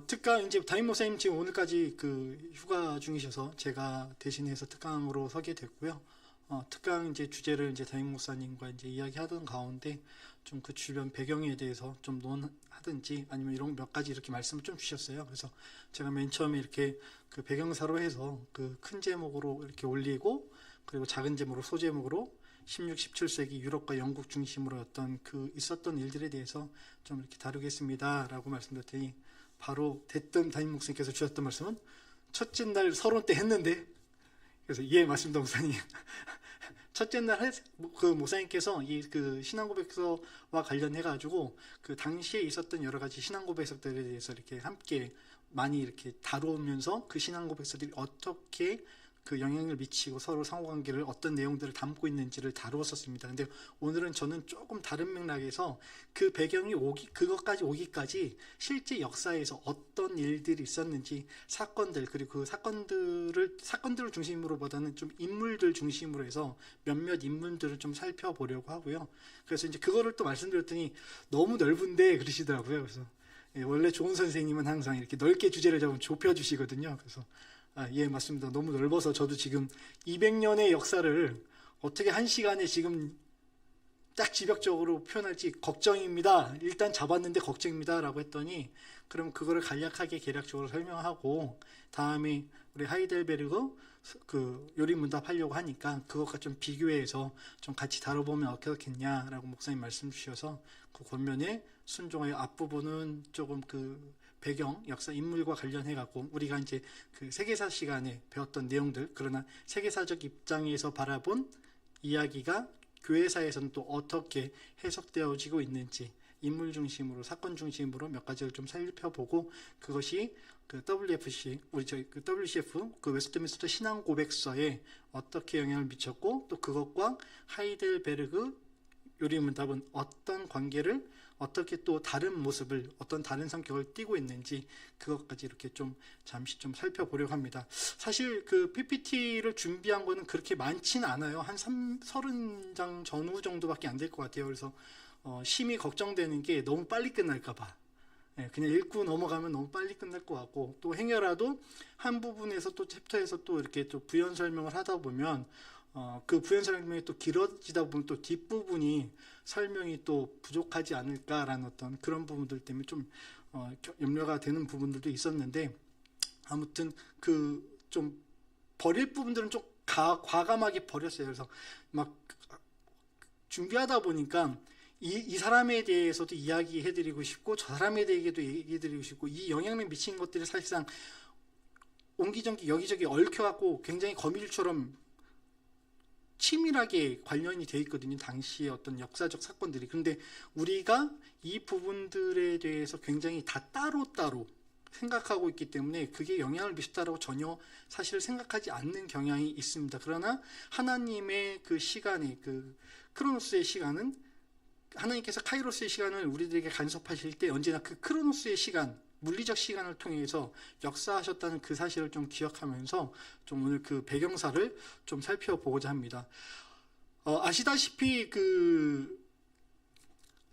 특강, 이제 담임 목사님 지금 오늘까지 그 휴가 중이셔서 제가 대신해서 특강으로 서게 됐고요. 특강 이제 주제를 이제 담임 목사님과 이제 이야기하던 가운데 좀 그 주변 배경에 대해서 좀 논하든지 아니면 이런 몇 가지 이렇게 말씀을 좀 주셨어요. 그래서 제가 맨 처음에 이렇게 그 배경사로 해서 그 큰 제목으로 이렇게 올리고 그리고 작은 제목으로 소제목으로 16, 17세기 유럽과 영국 중심으로 어떤 그 있었던 일들에 대해서 좀 이렇게 다루겠습니다 라고 말씀드렸더니 바로 대뜸 담임 목사님께서 주셨던 말씀은 첫째 날 서론 때 했는데, 그래서 예 맞습니다 목사님. 첫째 날 그 목사님께서 이 그 신앙고백서와 관련해 가지고 그 당시에 있었던 여러 가지 신앙고백서들에 대해서 이렇게 함께 많이 이렇게 다루면서 그 신앙고백서들이 어떻게 그 영향을 미치고 서로 상호관계를 어떤 내용들을 담고 있는지를 다루었었습니다. 근데 오늘은 저는 조금 다른 맥락에서 그 배경이 그것까지 오기까지 실제 역사에서 어떤 일들이 있었는지 사건들, 그리고 그 사건들을 중심으로보다는 좀 인물들 중심으로 해서 몇몇 인물들을 좀 살펴보려고 하고요. 그래서 이제 그거를 또 말씀드렸더니 너무 넓은데 그러시더라고요. 그래서 원래 좋은 선생님은 항상 이렇게 넓게 주제를 잡으면 좁혀주시거든요. 그래서 예, 맞습니다. 너무 넓어서 저도 지금 200년의 역사를 어떻게 한 시간에 지금 딱 지벽적으로 표현할지 걱정입니다. 일단 잡았는데 걱정입니다. 라고 했더니, 그럼 그거를 간략하게 계략적으로 설명하고, 다음에 우리 하이델베르그 그 요리문답 하려고 하니까 그것과 좀 비교해서 좀 같이 다뤄보면 어떻겠냐라고 목사님 말씀 주셔서 그 권면에 순종하여 앞부분은 조금 그 배경, 역사, 인물과 관련해 갖고 우리가 이제 그 세계사 시간에 배웠던 내용들, 그러나 세계사적 입장에서 바라본 이야기가 교회사에서는 또 어떻게 해석되어지고 있는지 인물 중심으로, 사건 중심으로 몇 가지를 좀 살펴보고, 그것이 그 WFC, 그 WCF, 그 웨스트민스터 신앙 고백서에 어떻게 영향을 미쳤고, 또 그것과 하이델베르그 요리문답은 어떤 관계를, 어떻게 또 다른 모습을, 어떤 다른 성격을 띠고 있는지 그것까지 이렇게 좀 잠시 좀 살펴보려고 합니다. 사실 그 PPT를 준비한 거는 그렇게 많지는 않아요. 한 30장 전후 정도밖에 안 될 것 같아요. 그래서 심히 걱정되는 게 너무 빨리 끝날까 봐. 그냥 읽고 넘어가면 너무 빨리 끝날 것 같고, 또 행여라도 한 부분에서 또 챕터에서 또 이렇게 또 부연 설명을 하다 보면 그 부연 설명이 또 길어지다 보면 또 뒷부분이 설명이 또 부족하지 않을까라는 어떤 그런 부분들 때문에 좀 염려가 되는 부분들도 있었는데, 아무튼 그 좀 버릴 부분들은 좀 과감하게 버렸어요. 그래서 막 준비하다 보니까 이 사람에 대해서도 이야기해드리고 싶고, 저 사람에 대해서도 얘기해드리고 싶고, 이 영향을 미친 것들이 사실상 옹기종기 여기저기 얽혀갖고 굉장히 거미줄처럼 치밀하게 관련이 되어 있거든요. 당시의 어떤 역사적 사건들이. 그런데 우리가 이 부분들에 대해서 굉장히 다 따로따로 생각하고 있기 때문에 그게 영향을 미쳤다라고 전혀 사실 생각하지 않는 경향이 있습니다. 그러나 하나님의 그 시간이, 그 크로노스의 시간은, 하나님께서 카이로스의 시간을 우리들에게 간섭하실 때 언제나 그 크로노스의 시간, 물리적 시간을 통해서 역사하셨다는 그 사실을 좀 기억하면서 좀 오늘 그 배경사를 좀 살펴보고자 합니다. 아시다시피 그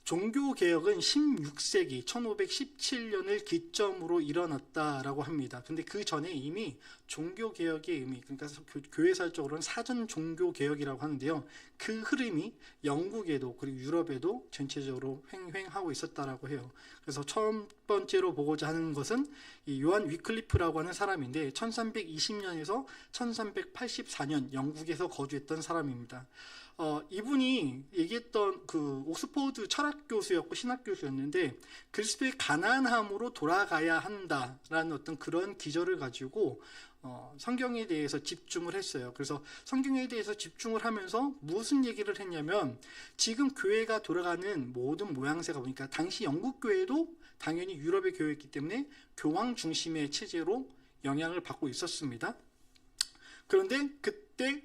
종교개혁은 16세기 1517년을 기점으로 일어났다라고 합니다. 근데 그 전에 이미 종교개혁의 의미, 그러니까 교회사적으로는 사전 종교개혁이라고 하는데요, 그 흐름이 영국에도 그리고 유럽에도 전체적으로 횡행하고 있었다라고 해요. 그래서 첫 번째로 보고자 하는 것은 이 요한 위클리프라고 하는 사람인데 1320년에서 1384년 영국에서 거주했던 사람입니다. 이분이 얘기했던 그 옥스포드 철학 교수였고 신학 교수였는데, 그리스도의 가난함으로 돌아가야 한다라는 어떤 그런 기저를 가지고 성경에 대해서 집중을 했어요. 그래서 성경에 대해서 집중을 하면서 무슨 얘기를 했냐면, 지금 교회가 돌아가는 모든 모양새가 보니까 당시 영국 교회도 당연히 유럽의 교회였기 때문에 교황 중심의 체제로 영향을 받고 있었습니다. 그런데 그때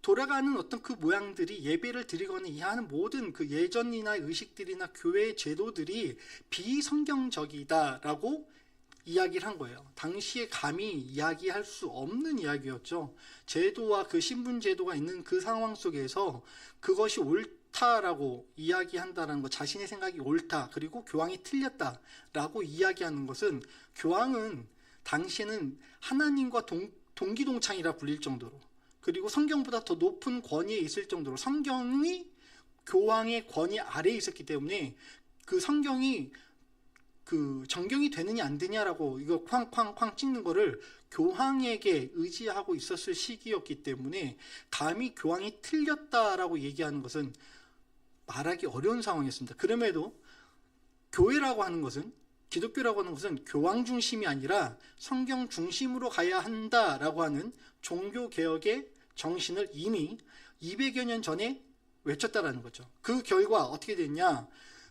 돌아가는 어떤 그 모양들이, 예배를 드리거나 이해하는 모든 그 예전이나 의식들이나 교회의 제도들이 비성경적이다라고 이야기를 한 거예요. 당시에 감히 이야기할 수 없는 이야기였죠. 제도와 그 신분 제도가 있는 그 상황 속에서 그것이 옳다 옳다라고 이야기한다는 것, 자신의 생각이 옳다, 그리고 교황이 틀렸다라고 이야기하는 것은, 교황은 당시에는 하나님과 동기동창이라 불릴 정도로, 그리고 성경보다 더 높은 권위에 있을 정도로 성경이 교황의 권위 아래에 있었기 때문에 그 성경이 그 정경이 되느냐 안 되냐라고 이거 쾅쾅쾅 찍는 거를 교황에게 의지하고 있었을 시기였기 때문에 감히 교황이 틀렸다라고 얘기하는 것은 말하기 어려운 상황이었습니다. 그럼에도 교회라고 하는 것은, 기독교라고 하는 것은 교황 중심이 아니라 성경 중심으로 가야 한다라고 하는 종교개혁의 정신을 이미 200여 년 전에 외쳤다라는 거죠. 그 결과 어떻게 됐냐?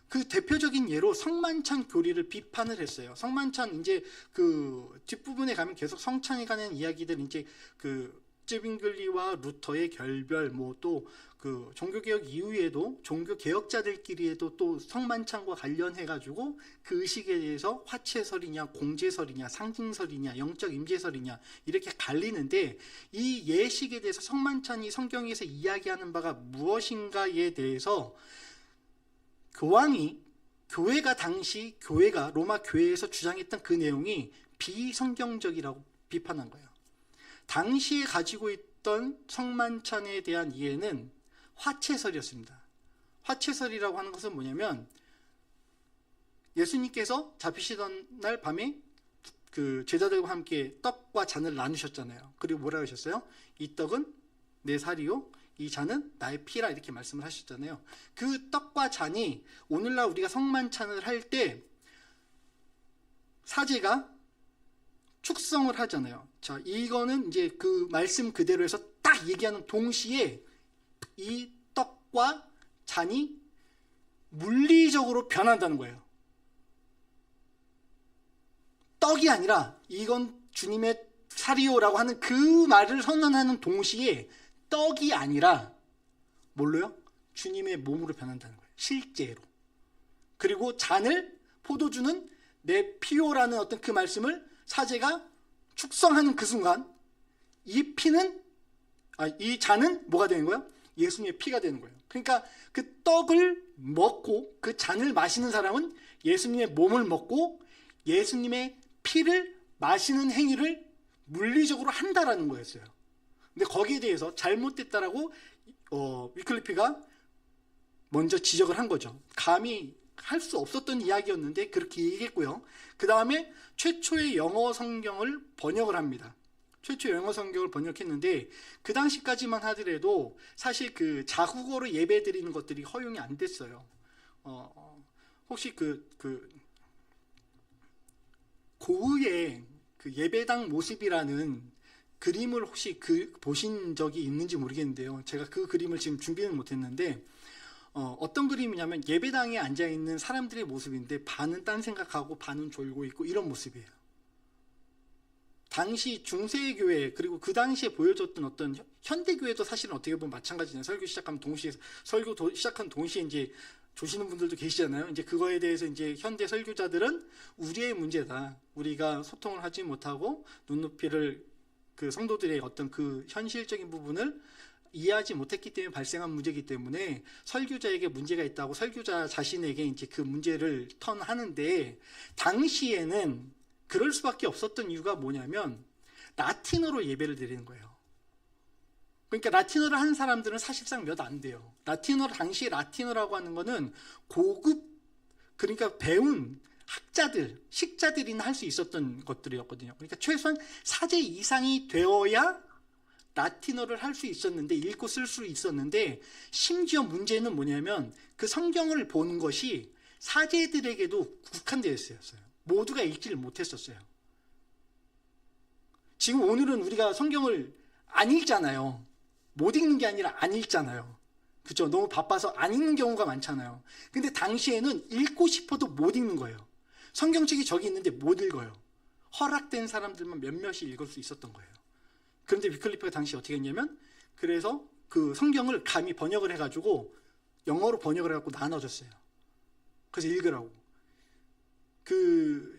그 대표적인 예로 성만찬 교리를 비판을 했어요. 성만찬, 이제 그 뒷부분에 가면 계속 성찬에 관한 이야기들, 이제 그 쯔빙글리와 루터의 결별, 뭐 또 그 종교개혁 이후에도 종교개혁자들끼리에도 또 성만찬과 관련해가지고 그 의식에 대해서 화채설이냐, 공제설이냐, 상징설이냐, 영적 임재설이냐 이렇게 갈리는데, 이 예식에 대해서 성만찬이 성경에서 이야기하는 바가 무엇인가에 대해서 교회가 당시 로마 교회에서 주장했던 그 내용이 비성경적이라고 비판한 거예요. 당시에 가지고 있던 성만찬에 대한 이해는 화채설이었습니다. 화채설이라고 하는 것은 뭐냐면, 예수님께서 잡히시던 날 밤에 그 제자들과 함께 떡과 잔을 나누셨잖아요. 그리고 뭐라고 하셨어요? 이 떡은 내 살이요, 이 잔은 나의 피라, 이렇게 말씀을 하셨잖아요. 그 떡과 잔이 오늘날 우리가 성만찬을 할 때 사제가 축성을 하잖아요. 자, 이거는 이제 그 말씀 그대로 해서 딱 얘기하는 동시에 이 떡과 잔이 물리적으로 변한다는 거예요. 떡이 아니라 이건 주님의 살이요라고 하는 그 말을 선언하는 동시에 떡이 아니라 뭘로요? 주님의 몸으로 변한다는 거예요. 실제로. 그리고 잔을, 포도주는 내 피요라는 어떤 그 말씀을 사제가 축성하는 그 순간 이 잔은 뭐가 되는 거예요? 예수님의 피가 되는 거예요. 그러니까 그 떡을 먹고 그 잔을 마시는 사람은 예수님의 몸을 먹고 예수님의 피를 마시는 행위를 물리적으로 한다라는 거였어요. 근데 거기에 대해서 잘못됐다라고 위클리피가 먼저 지적을 한 거죠. 감히 할 수 없었던 이야기였는데 그렇게 얘기했고요. 그 다음에 최초의 영어 성경을 번역을 합니다. 최초 영어 성경을 번역했는데 그 당시까지만 하더라도 사실 그 자국어로 예배 드리는 것들이 허용이 안 됐어요. 혹시 고흐의 그 예배당 모습이라는 그림을 혹시 보신 적이 있는지 모르겠는데요. 제가 그 그림을 지금 준비는 못했는데 어떤 그림이냐면 예배당에 앉아있는 사람들의 모습인데 반은 딴 생각하고 반은 졸고 있고 이런 모습이에요. 당시 중세교회, 그리고 그 당시에 보여줬던 어떤 현대교회도 사실은 어떻게 보면 마찬가지잖아요. 설교 시작한 동시에 이제 조시는 분들도 계시잖아요. 이제 그거에 대해서 이제 현대 설교자들은 우리의 문제다. 우리가 소통을 하지 못하고 눈높이를 그 성도들의 어떤 그 현실적인 부분을 이해하지 못했기 때문에 발생한 문제이기 때문에 설교자에게 문제가 있다고 설교자 자신에게 이제 그 문제를 턴하는데, 당시에는 그럴 수밖에 없었던 이유가 뭐냐면 라틴어로 예배를 드리는 거예요. 그러니까 라틴어를 하는 사람들은 사실상 몇 안 돼요. 당시 라틴어라고 하는 거는 고급, 그러니까 배운 학자들, 식자들이나 할 수 있었던 것들이었거든요. 그러니까 최소한 사제 이상이 되어야 라틴어를 할 수 있었는데, 읽고 쓸 수 있었는데, 심지어 문제는 뭐냐면 그 성경을 보는 것이 사제들에게도 국한되어 있었어요. 모두가 읽지를 못했었어요. 지금 오늘은 우리가 성경을 안 읽잖아요. 못 읽는 게 아니라 안 읽잖아요. 그죠? 너무 바빠서 안 읽는 경우가 많잖아요. 근데 당시에는 읽고 싶어도 못 읽는 거예요. 성경책이 저기 있는데 못 읽어요. 허락된 사람들만 몇몇이 읽을 수 있었던 거예요. 그런데 위클리프가 당시 어떻게 했냐면, 그래서 그 성경을 감히 번역을 해가지고 영어로 번역을 해갖고 나눠줬어요. 그래서 읽으라고.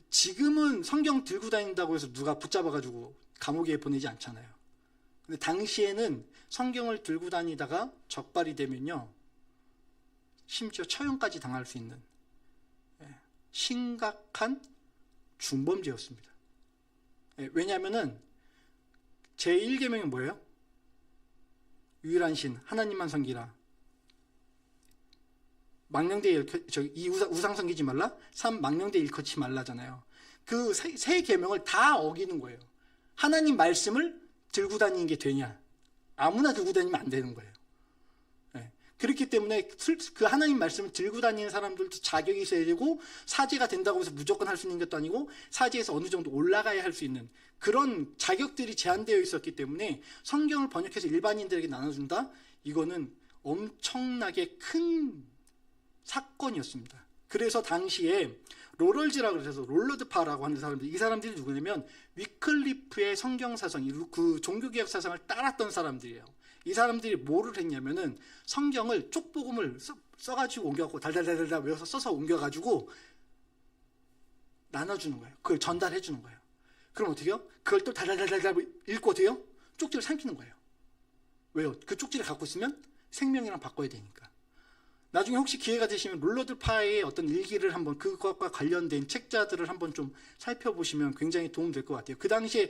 지금은 성경 들고 다닌다고 해서 누가 붙잡아가지고 감옥에 보내지 않잖아요. 근데 당시에는 성경을 들고 다니다가 적발이 되면요, 심지어 처형까지 당할 수 있는 심각한 중범죄였습니다. 왜냐하면은 제1계명이 뭐예요? 유일한 신 하나님만 섬기라. 망령되 우상 섬기지 말라. 3 망령되 일컫지 말라잖아요. 그 세 계명을 다 어기는 거예요. 하나님 말씀을 들고 다니는 게 되냐? 아무나 들고 다니면 안 되는 거예요. 그렇기 때문에 그 하나님 말씀을 들고 다니는 사람들도 자격이 있어야 되고, 사제가 된다고 해서 무조건 할 수 있는 것도 아니고, 사제에서 어느 정도 올라가야 할 수 있는 그런 자격들이 제한되어 있었기 때문에 성경을 번역해서 일반인들에게 나눠준다? 이거는 엄청나게 큰 사건이었습니다. 그래서 당시에 로럴즈라고 해서 롤러드파라고 하는 사람들, 이 사람들이 누구냐면 위클리프의 성경사상, 그 종교개혁 사상을 따랐던 사람들이에요. 이 사람들이 뭐를 했냐면은 성경을 쪽복음을 써가지고 옮겨갖고 달달달달 외워서 써서 옮겨가지고 나눠주는 거예요. 그걸 전달해 주는 거예요. 그럼 어떻게 해요? 그걸 또 달달달달 읽고 어떻게 해요? 쪽지를 삼키는 거예요. 왜요? 그 쪽지를 갖고 있으면 생명이랑 바꿔야 되니까. 나중에 혹시 기회가 되시면 롤러드파의 어떤 일기를 한번 그것과 관련된 책자들을 한번 좀 살펴보시면 굉장히 도움될 것 같아요. 그 당시에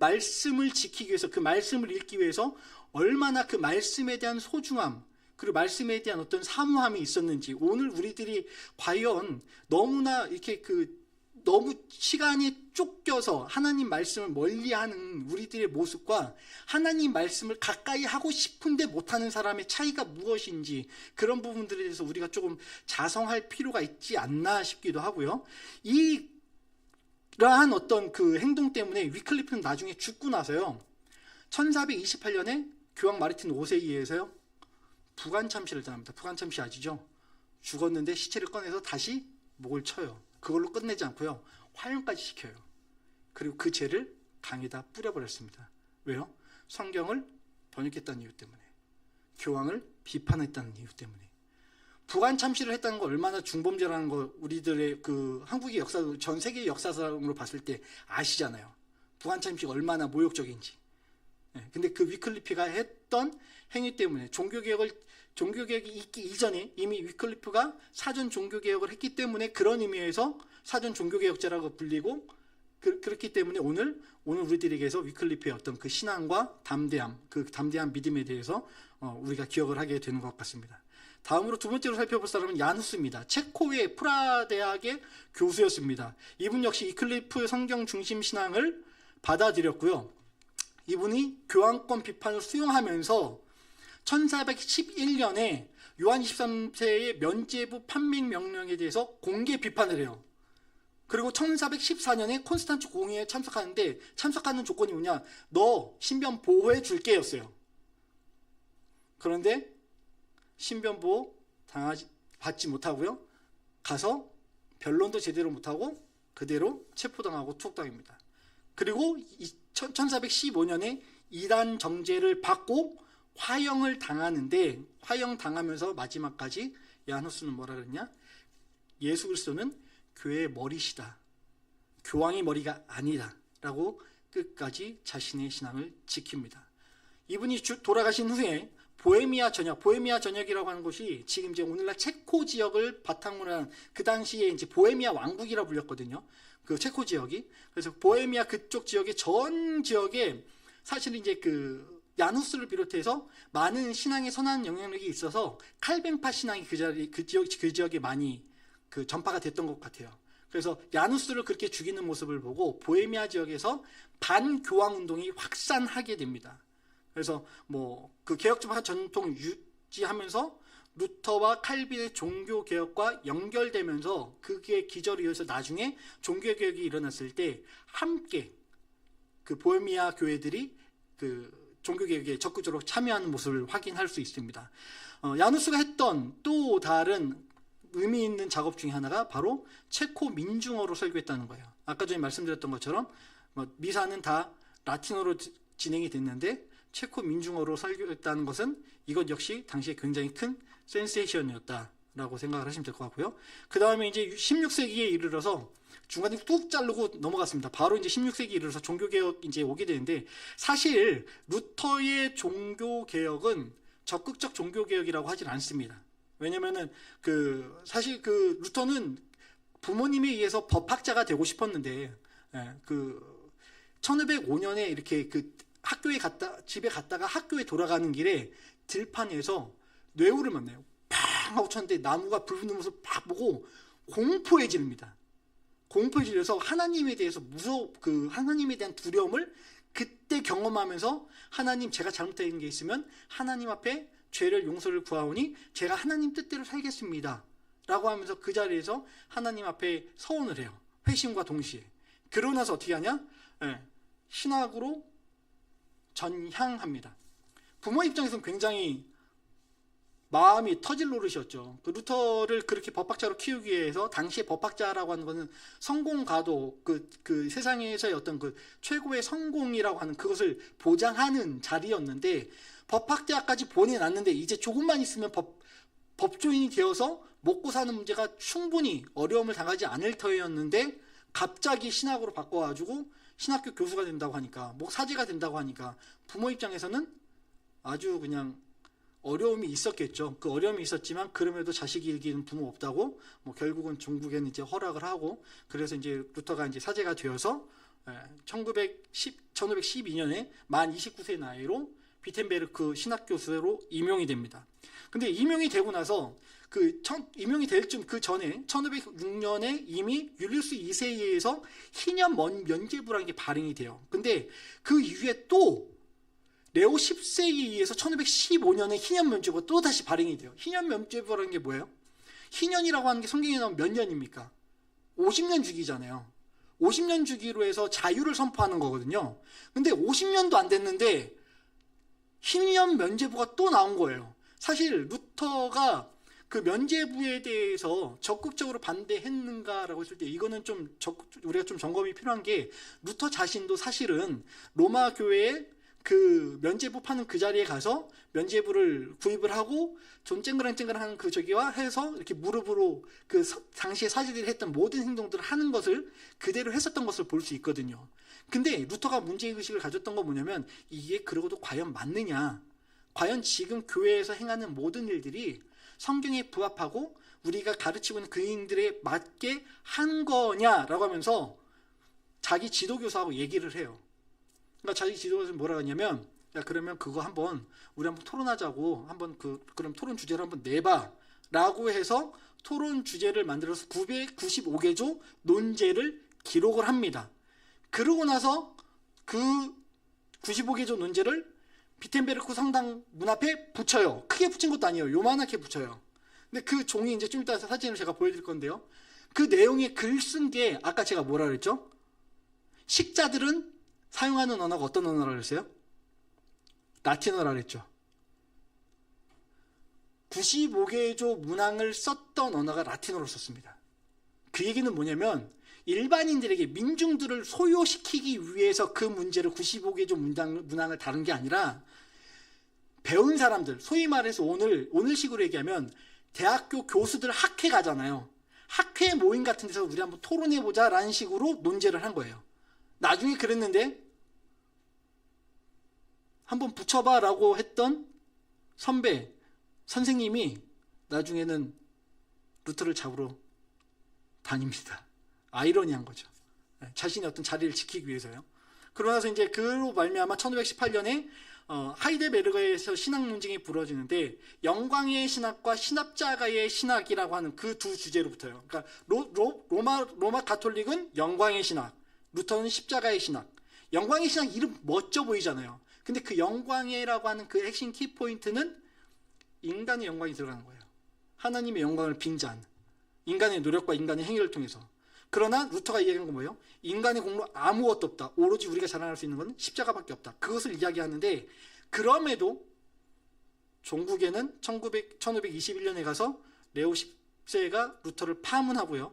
말씀을 지키기 위해서, 그 말씀을 읽기 위해서 얼마나 그 말씀에 대한 소중함, 그리고 말씀에 대한 어떤 사무함이 있었는지, 오늘 우리들이 과연 너무나 이렇게 너무 시간이 쫓겨서 하나님 말씀을 멀리하는 우리들의 모습과 하나님 말씀을 가까이 하고 싶은데 못하는 사람의 차이가 무엇인지, 그런 부분들에 대해서 우리가 조금 자성할 필요가 있지 않나 싶기도 하고요. 이러한 어떤 그 행동 때문에 위클리프는 나중에 죽고 나서요, 1428년에 교황 마르틴 5세에서요 부관참시를 당합니다. 부관참시 아시죠? 죽었는데 시체를 꺼내서 다시 목을 쳐요. 그걸로 끝내지 않고요, 화형까지 시켜요. 그리고 그 죄를 강에다 뿌려버렸습니다. 왜요? 성경을 번역했다는 이유 때문에, 교황을 비판했다는 이유 때문에. 부관참시를 했다는 거 얼마나 중범죄라는 거 우리들의 그 한국의 역사, 전 세계 역사상으로 봤을 때 아시잖아요. 부관참시가 얼마나 모욕적인지. 근데 그 위클리프가 했던 행위 때문에 종교개혁이 있기 이전에 이미 위클리프가 사전 종교개혁을 했기 때문에, 그런 의미에서 사전 종교개혁자라고 불리고, 그렇기 때문에 오늘 우리들에게서 위클리프의 어떤 그 신앙과 담대함, 그 담대한 믿음에 대해서 우리가 기억을 하게 되는 것 같습니다. 다음으로 두 번째로 살펴볼 사람은 야누스입니다. 체코의 프라 대학의 교수였습니다. 이분 역시 위클리프의 성경 중심 신앙을 받아들였고요. 이분이 교황권 비판을 수용하면서 1411년에 요한 23세의 면죄부 판명 명령에 대해서 공개 비판을 해요. 그리고 1414년에 콘스탄츠 공회에 참석하는데, 참석하는 조건이 뭐냐? 너 신변 보호해 줄게 였어요. 그런데 신변 보호 받지 못하고요, 가서 변론도 제대로 못하고 그대로 체포당하고 투옥당합니다. 그리고 1415년에 이단 정죄를 받고 화형을 당하는데, 화형 당하면서 마지막까지 야누스는 뭐라 그랬냐? 예수 그리스도는 교회의 머리시다, 교황의 머리가 아니다 라고 끝까지 자신의 신앙을 지킵니다. 이분이 돌아가신 후에 보헤미아 전역이라고 하는 곳이 지금 이제 오늘날 체코 지역을 바탕으로 한, 그 당시에 이제 보헤미아 왕국이라 불렸거든요. 그 체코 지역이. 그래서 보헤미아 그쪽 지역의 전 지역에 사실 이제 그 야누스를 비롯해서 많은 신앙의 선한 영향력이 있어서 칼뱅파 신앙이 그 지역에 많이 그 전파가 됐던 것 같아요. 그래서 야누스를 그렇게 죽이는 모습을 보고 보헤미아 지역에서 반교황 운동이 확산하게 됩니다. 그래서 뭐 그 개혁주파 전통 유지하면서 루터와 칼빈의 종교 개혁과 연결되면서, 그게 기절이 이어서 나중에 종교 개혁이 일어났을 때 함께 그 보헤미아 교회들이 그 종교 개혁에 적극적으로 참여하는 모습을 확인할 수 있습니다. 야누스가 했던 또 다른 의미 있는 작업 중에 하나가 바로 체코 민중어로 설교했다는 거예요. 아까 전에 말씀드렸던 것처럼 미사는 다 라틴어로 진행이 됐는데 체코 민중어로 설교했다는 것은, 이것 역시 당시에 굉장히 큰 센세이션이었다라고 생각을 하시면 될 것 같고요. 그 다음에 이제 16세기에 이르러서 중간에 뚝 자르고 넘어갔습니다. 바로 이제 16세기에 이르러서 종교개혁 이제 오게 되는데, 사실 루터의 종교개혁은 적극적 종교개혁이라고 하진 않습니다. 왜냐면은 사실 루터는 부모님에 의해서 법학자가 되고 싶었는데, 예, 1505년에 이렇게 집에 갔다가 학교에 돌아가는 길에 들판에서 뇌우를 만나요. 팡 하고 쳤는데 나무가 불 붙는 모습을 팍 보고 공포에 지릅니다. 공포에 질려서 하나님에 대해서 하나님에 대한 두려움을 그때 경험하면서, 하나님, 제가 잘못된 게 있으면 하나님 앞에 죄를 용서를 구하오니 제가 하나님 뜻대로 살겠습니다 라고 하면서 그 자리에서 하나님 앞에 서원을 해요. 회심과 동시에. 그러고 나서 어떻게 하냐? 신학으로 전향합니다. 부모 입장에서는 굉장히 마음이 터질 노릇이었죠. 루터를 그렇게 법학자로 키우기 위해서, 당시에 법학자라고 하는 것은 성공가도, 세상에서의 어떤 최고의 성공이라고 하는 그것을 보장하는 자리였는데, 법학자까지 보내놨는데 이제 조금만 있으면 법조인이 되어서 먹고 사는 문제가 충분히 어려움을 당하지 않을 터였는데, 갑자기 신학으로 바꿔가지고 신학교 교수가 된다고 하니까, 사제가 된다고 하니까 부모 입장에서는 아주 그냥 어려움이 있었겠죠. 그 어려움이 있었지만 그럼에도 자식이 이기는 부모 없다고 결국은 종국에는 이제 허락을 하고, 그래서 이제 루터가 이제 사제가 되어서 1512년에 만 29세 나이로 비텐베르크 신학 교수로 임용이 됩니다. 근데 임용이 되고 나서 임용이 될 쯤 그 전에 1506년에 이미 율리우스 2세에 의해서 희년 면죄부라는 게 발행이 돼요. 근데 그 이후에 또 레오 10세에 의해서 1515년에 희년 면죄부가 또 다시 발행이 돼요. 희년 면죄부라는 게 뭐예요? 희년이라고 하는 게 성경에 나오면 몇 년입니까? 50년 주기잖아요. 50년 주기로 해서 자유를 선포하는 거거든요. 근데 50년도 안 됐는데 희년 면죄부가 또 나온 거예요. 사실 루터가 그 면죄부에 대해서 적극적으로 반대했는가라고 했을 때, 이거는 우리가 좀 점검이 필요한 게, 루터 자신도 사실은 로마 교회에 그 면죄부 파는 그 자리에 가서 면죄부를 구입을 하고 좀 쨍그랑쨍그랑하는 저기와 해서 이렇게 무릎으로 당시에 사제들이 했던 모든 행동들을 하는 것을 그대로 했었던 것을 볼 수 있거든요. 근데 루터가 문제의식을 가졌던 건 뭐냐면, 이게 그러고도 과연 맞느냐, 과연 지금 교회에서 행하는 모든 일들이 성경에 부합하고 우리가 가르치고 있는 그인들에 맞게 한 거냐라고 하면서 자기 지도교사하고 얘기를 해요. 그러니까 자기 지도교사는 뭐라고 하냐면, 야, 그러면 그거 우리 한번 토론하자고, 그럼 토론 주제를 한번 내봐 라고 해서 토론 주제를 만들어서 995개조 논제를 기록을 합니다. 그러고 나서 그 95개조 논제를 비텐베르크 성당 문 앞에 붙여요. 크게 붙인 것도 아니에요. 요만하게 붙여요. 근데 그 종이 이제 좀 이따 사진을 제가 보여드릴 건데요. 그 내용에 글 쓴 게, 아까 제가 뭐라 그랬죠? 식자들은 사용하는 언어가 어떤 언어라고 그랬어요? 라틴어라고 그랬죠. 95개조 문항을 썼던 언어가 라틴어로 썼습니다. 그 얘기는 뭐냐면, 일반인들에게, 민중들을 소요시키기 위해서 그 문제를 95개조 문항을 다룬 게 아니라, 배운 사람들, 소위 말해서 오늘식으로 얘기하면 대학교 교수들 학회 가잖아요. 학회 모임 같은 데서 우리 한번 토론해보자 라는 식으로 논제를 한 거예요. 나중에 그랬는데, 한번 붙여봐 라고 했던 선생님이 나중에는 루터를 잡으러 다닙니다. 아이러니한 거죠. 자신의 어떤 자리를 지키기 위해서요. 그러고 나서 이제 그로 말미암아 1518년에 하이델베르그에서 신학 논쟁이 벌어지는데, 영광의 신학과 신합자가의 신학이라고 하는 그 두 주제로부터요. 그러니까 로마 가톨릭은 영광의 신학, 루터는 십자가의 신학. 영광의 신학 이름 멋져 보이잖아요. 근데 그 영광이라고 하는 그 핵심 키포인트는 인간의 영광이 들어가는 거예요. 하나님의 영광을 빙자한 인간의 노력과 인간의 행위를 통해서. 그러나 루터가 이야기한 건 뭐예요? 인간의 공로 아무것도 없다. 오로지 우리가 자랑할 수 있는 건 십자가밖에 없다. 그것을 이야기하는데, 그럼에도 종국에는 1521년에 가서 레오 10세가 루터를 파문하고요.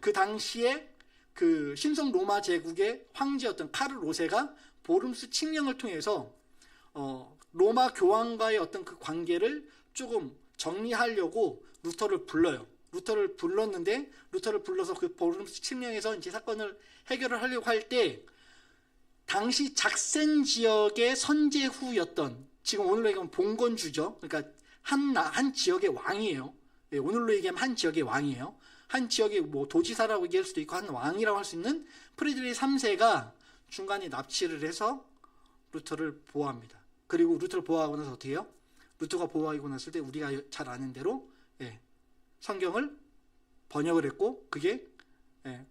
그 당시에 그 신성 로마 제국의 황제였던 카를 5세가 보름스 칙령을 통해서 로마 교황과의 어떤 그 관계를 조금 정리하려고 루터를 불러요. 루터를 불렀는데, 루터를 불러서 그 보름스 칙령에서 이제 사건을 해결을 하려고 할 때, 당시 작센 지역의 선제후였던, 지금 오늘로 얘기하면 봉건주죠. 그러니까 한 지역의 왕이에요. 예, 오늘로 얘기하면 한 지역의 왕이에요. 한 지역의 뭐 도지사라고 얘기할 수도 있고 한 왕이라고 할 수 있는 프리드리히 3세가 중간에 납치를 해서 루터를 보호합니다. 그리고 루터를 보호하고 나서 어떻게 해요? 루터가 보호하고 났을 때 우리가 잘 아는 대로 성경을 번역을 했고 그게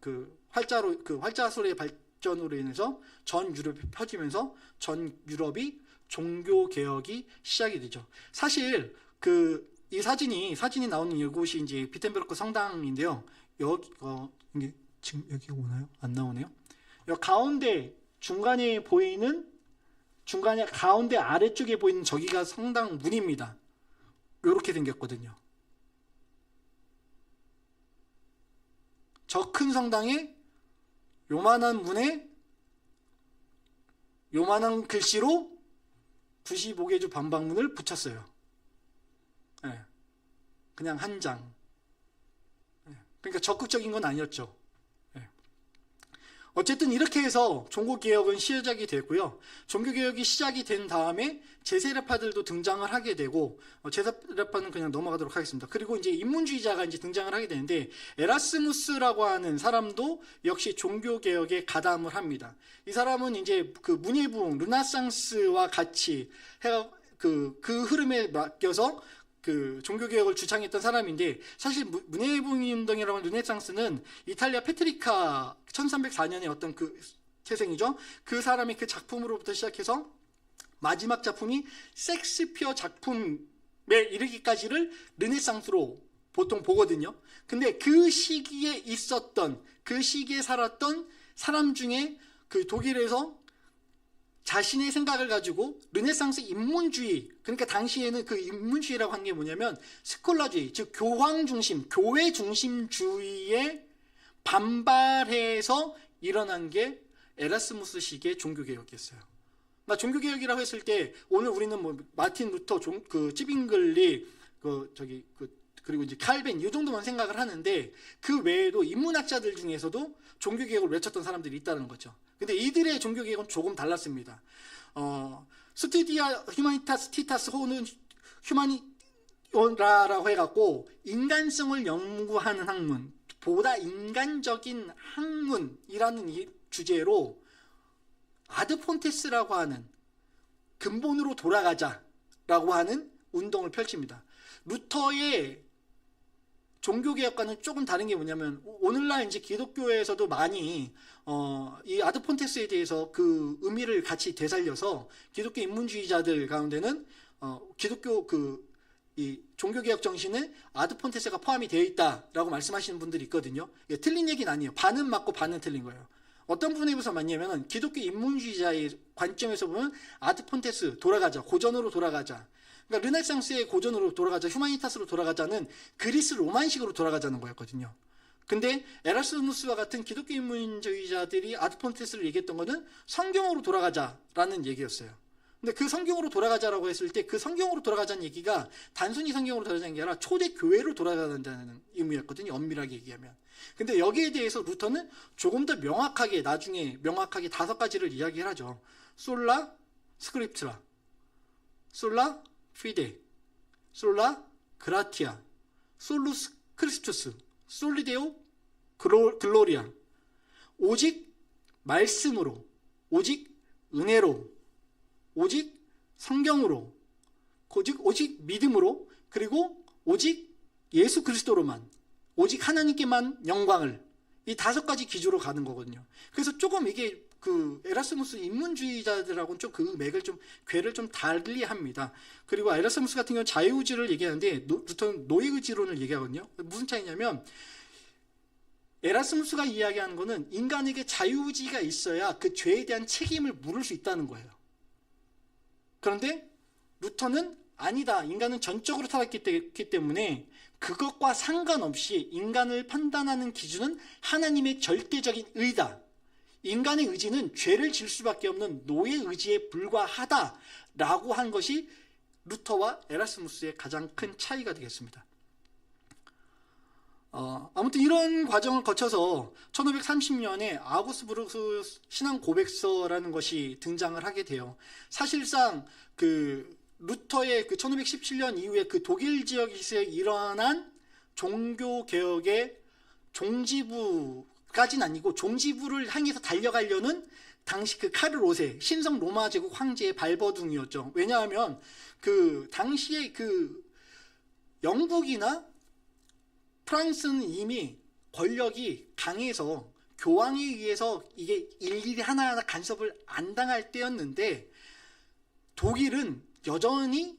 그 활자소리의 발전으로 인해서 전 유럽이 펴지면서 전 유럽이 종교 개혁이 시작이 되죠. 사실 이 사진이 나오는 이곳이 이제 비텐베르크 성당인데요. 이게 지금 여기 오나요? 안 나오네요. 여기 가운데 중간에 보이는 가운데 아래쪽에 보이는 저기가 성당 문입니다. 이렇게 생겼거든요. 저 큰 성당에 요만한 문에 요만한 글씨로 95개주 반박문을 붙였어요. 네. 그냥 한 장. 네. 그러니까 적극적인 건 아니었죠. 네. 어쨌든 이렇게 해서 종교개혁은 시작이 됐고요. 종교개혁이 시작이 된 다음에 제세례파들도 등장을 하게 되고, 제세례파는 그냥 넘어가도록 하겠습니다. 그리고 이제 인문주의자가 이제 등장을 하게 되는데, 에라스무스라고 하는 사람도 역시 종교개혁에 가담을 합니다. 이 사람은 이제 그 문예부흥, 르네상스와 같이 그 흐름에 맡겨서 그 종교개혁을 주창했던 사람인데, 사실 문예부흥운동이라고 하는 르네상스는 이탈리아 페트리카 1304년에 어떤 그 태생이죠. 그 사람의 그 작품으로부터 시작해서 마지막 작품이 섹스피어 작품에 이르기까지를 르네상스로 보통 보거든요. 근데 그 시기에 살았던 사람 중에 그 독일에서 자신의 생각을 가지고 르네상스 인문주의, 그러니까 당시에는 그 인문주의라고 한 게 뭐냐면 스콜라주의, 즉 교황 중심, 교회 중심주의에 반발해서 일어난 게 에라스무스식의 종교개혁이었어요. 종교개혁이라고 했을 때 오늘 우리는 뭐 마틴 루터, 찌빙글리, 그리고 이제 칼빈 이 정도만 생각을 하는데, 그 외에도 인문학자들 중에서도 종교개혁을 외쳤던 사람들이 있다는 거죠. 근데 이들의 종교개혁은 조금 달랐습니다. 스튜디아 휴마니타스 티타스 호는 휴마니오라라고 해갖고 인간성을 연구하는 학문, 보다 인간적인 학문이라는 이 주제로 아드폰테스라고 하는 근본으로 돌아가자라고 하는 운동을 펼칩니다. 루터의 종교개혁과는 조금 다른 게 뭐냐면, 오늘날 이제 기독교에서도 많이 이 아드폰테스에 대해서 그 의미를 같이 되살려서 기독교 인문주의자들 가운데는 기독교 이 종교개혁 정신에 아드폰테스가 포함이 되어 있다라고 말씀하시는 분들이 있거든요. 틀린 얘기는 아니에요. 반은 맞고 반은 틀린 거예요. 어떤 부분에 비해서 맞냐면은 기독교 인문주의자의 관점에서 보면 아드폰테스, 돌아가자, 고전으로 돌아가자. 그러니까 르네상스의 고전으로 돌아가자, 휴마니타스로 돌아가자는 그리스 로만식으로 돌아가자는 거였거든요. 근데 에라스무스와 같은 기독교 인문주의자들이 아드폰테스를 얘기했던 거는 성경으로 돌아가자라는 얘기였어요. 근데 그 성경으로 돌아가자라고 했을 때 그 성경으로 돌아가자는 얘기가 단순히 성경으로 돌아가자는 게 아니라 초대 교회로 돌아가자는 의미였거든요. 엄밀하게 얘기하면. 근데 여기에 대해서 루터는 조금 더 나중에 명확하게 5가지를 이야기를 하죠. 솔라 스크립트라, 솔라 피데, 솔라 그라티아, 솔루스 크리스투스, 솔리데오 글로리아. 오직 말씀으로, 오직 은혜로, 오직 성경으로, 오직 믿음으로, 그리고 오직 예수 그리스도로만, 오직 하나님께만 영광을, 이 5가지 기조로 가는 거거든요. 그래서 조금 이게 그 에라스무스 인문주의자들하고는 좀 그 맥을 궤를 좀 달리 합니다. 그리고 에라스무스 같은 경우는 자유의지를 얘기하는데 루터는 노예의지론을 얘기하거든요. 무슨 차이냐면, 에라스무스가 이야기하는 거는 인간에게 자유의지가 있어야 그 죄에 대한 책임을 물을 수 있다는 거예요. 그런데 루터는 아니다. 인간은 전적으로 타락했기 때문에 그것과 상관없이 인간을 판단하는 기준은 하나님의 절대적인 의다. 인간의 의지는 죄를 질 수밖에 없는 노예 의지에 불과하다라고 한 것이 루터와 에라스무스의 가장 큰 차이가 되겠습니다. 아무튼 이런 과정을 거쳐서 1530년에 아우구스부르크 신앙 고백서라는 것이 등장을 하게 돼요. 사실상 그 루터의 그 1517년 이후에 그 독일 지역에서 일어난 종교 개혁의 종지부까지는 아니고 종지부를 향해서 달려가려는 당시 그 카를 5세 신성 로마 제국 황제의 발버둥이었죠. 왜냐하면 그 당시에 그 영국이나 프랑스는 이미 권력이 강해서 교황에 의해서 이게 일일이 하나하나 간섭을 안 당할 때였는데, 독일은 여전히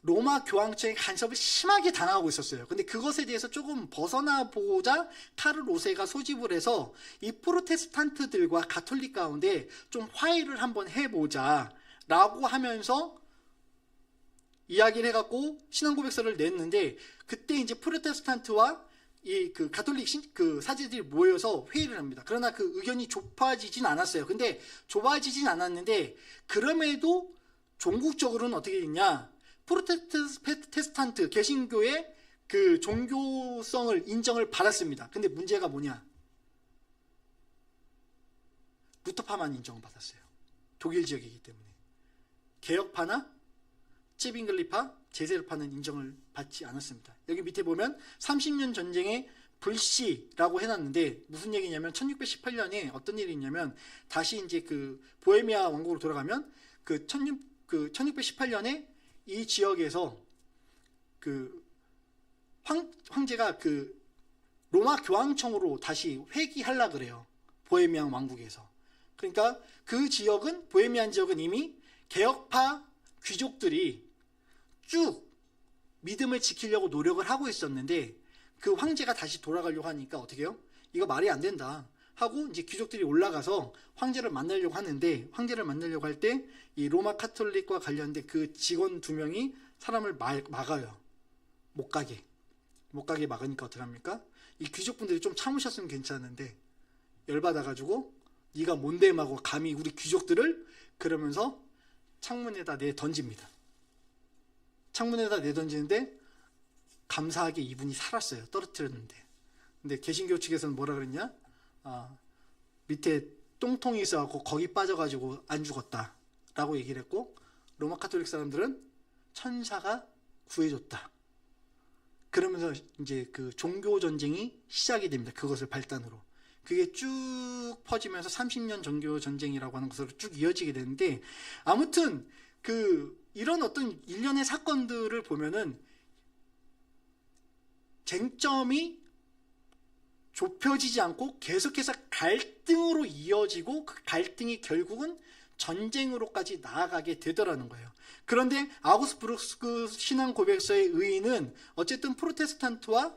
로마 교황청의 간섭을 심하게 당하고 있었어요. 근데 그것에 대해서 조금 벗어나 보고자 카를 5세가 소집을 해서 이 프로테스탄트들과 가톨릭 가운데 좀 화해를 한번 해보자 라고 하면서 이야기를 해갖고 신앙고백서를 냈는데, 그때 이제 프로테스탄트와 이 그 가톨릭 그 사제들이 모여서 회의를 합니다. 그러나 그 의견이 좁아지진 않았어요. 근데 좁아지진 않았는데, 그럼에도 종국적으로는 어떻게 됐냐? 프로테스탄트 개신교의 그 종교성을 인정을 받았습니다. 근데 문제가 뭐냐? 루터파만 인정을 받았어요. 독일 지역이기 때문에. 개혁파나 찌빙글리파, 제세르파는 인정을 받지 않았습니다. 여기 밑에 보면 30년 전쟁의 불씨라고 해놨는데, 무슨 얘기냐면 1618년에 어떤 일이 있냐면, 다시 이제 그 보헤미아 왕국으로 돌아가면 그 1618년에 이 지역에서 그 황제가 그 로마 교황청으로 다시 회귀하려고 그래요. 보헤미안 왕국에서. 그러니까 그 지역은, 보헤미안 지역은 이미 개혁파 귀족들이 쭉 믿음을 지키려고 노력을 하고 있었는데, 그 황제가 다시 돌아가려고 하니까 어떻게 해요? 이거 말이 안 된다 하고 이제 귀족들이 올라가서 황제를 만나려고 하는데, 황제를 만나려고 할 때 이 로마 카톨릭과 관련된 그 직원 2명이 사람을 막아요. 못 가게 막으니까 어떡합니까? 이 귀족분들이 좀 참으셨으면 괜찮은데 열받아가지고 네가 뭔데 하고 감히 우리 귀족들을, 그러면서 창문에다 내던집니다. 창문에다 내던지는데 감사하게 이분이 살았어요. 떨어뜨렸는데. 근데 개신교 측에서는 뭐라 그랬냐? 밑에 똥통이 있어갖고 거기 빠져가지고 안 죽었다 라고 얘기를 했고, 로마 카톨릭 사람들은 천사가 구해줬다. 그러면서 이제 그 종교 전쟁이 시작이 됩니다. 그것을 발단으로. 그게 쭉 퍼지면서 30년 종교 전쟁이라고 하는 것으로 쭉 이어지게 되는데, 아무튼 그 이런 어떤 일련의 사건들을 보면은 쟁점이 좁혀지지 않고 계속해서 갈등으로 이어지고, 그 갈등이 결국은 전쟁으로까지 나아가게 되더라는 거예요. 그런데 아우구스부르크 신앙 고백서의 의의는 어쨌든 프로테스탄트와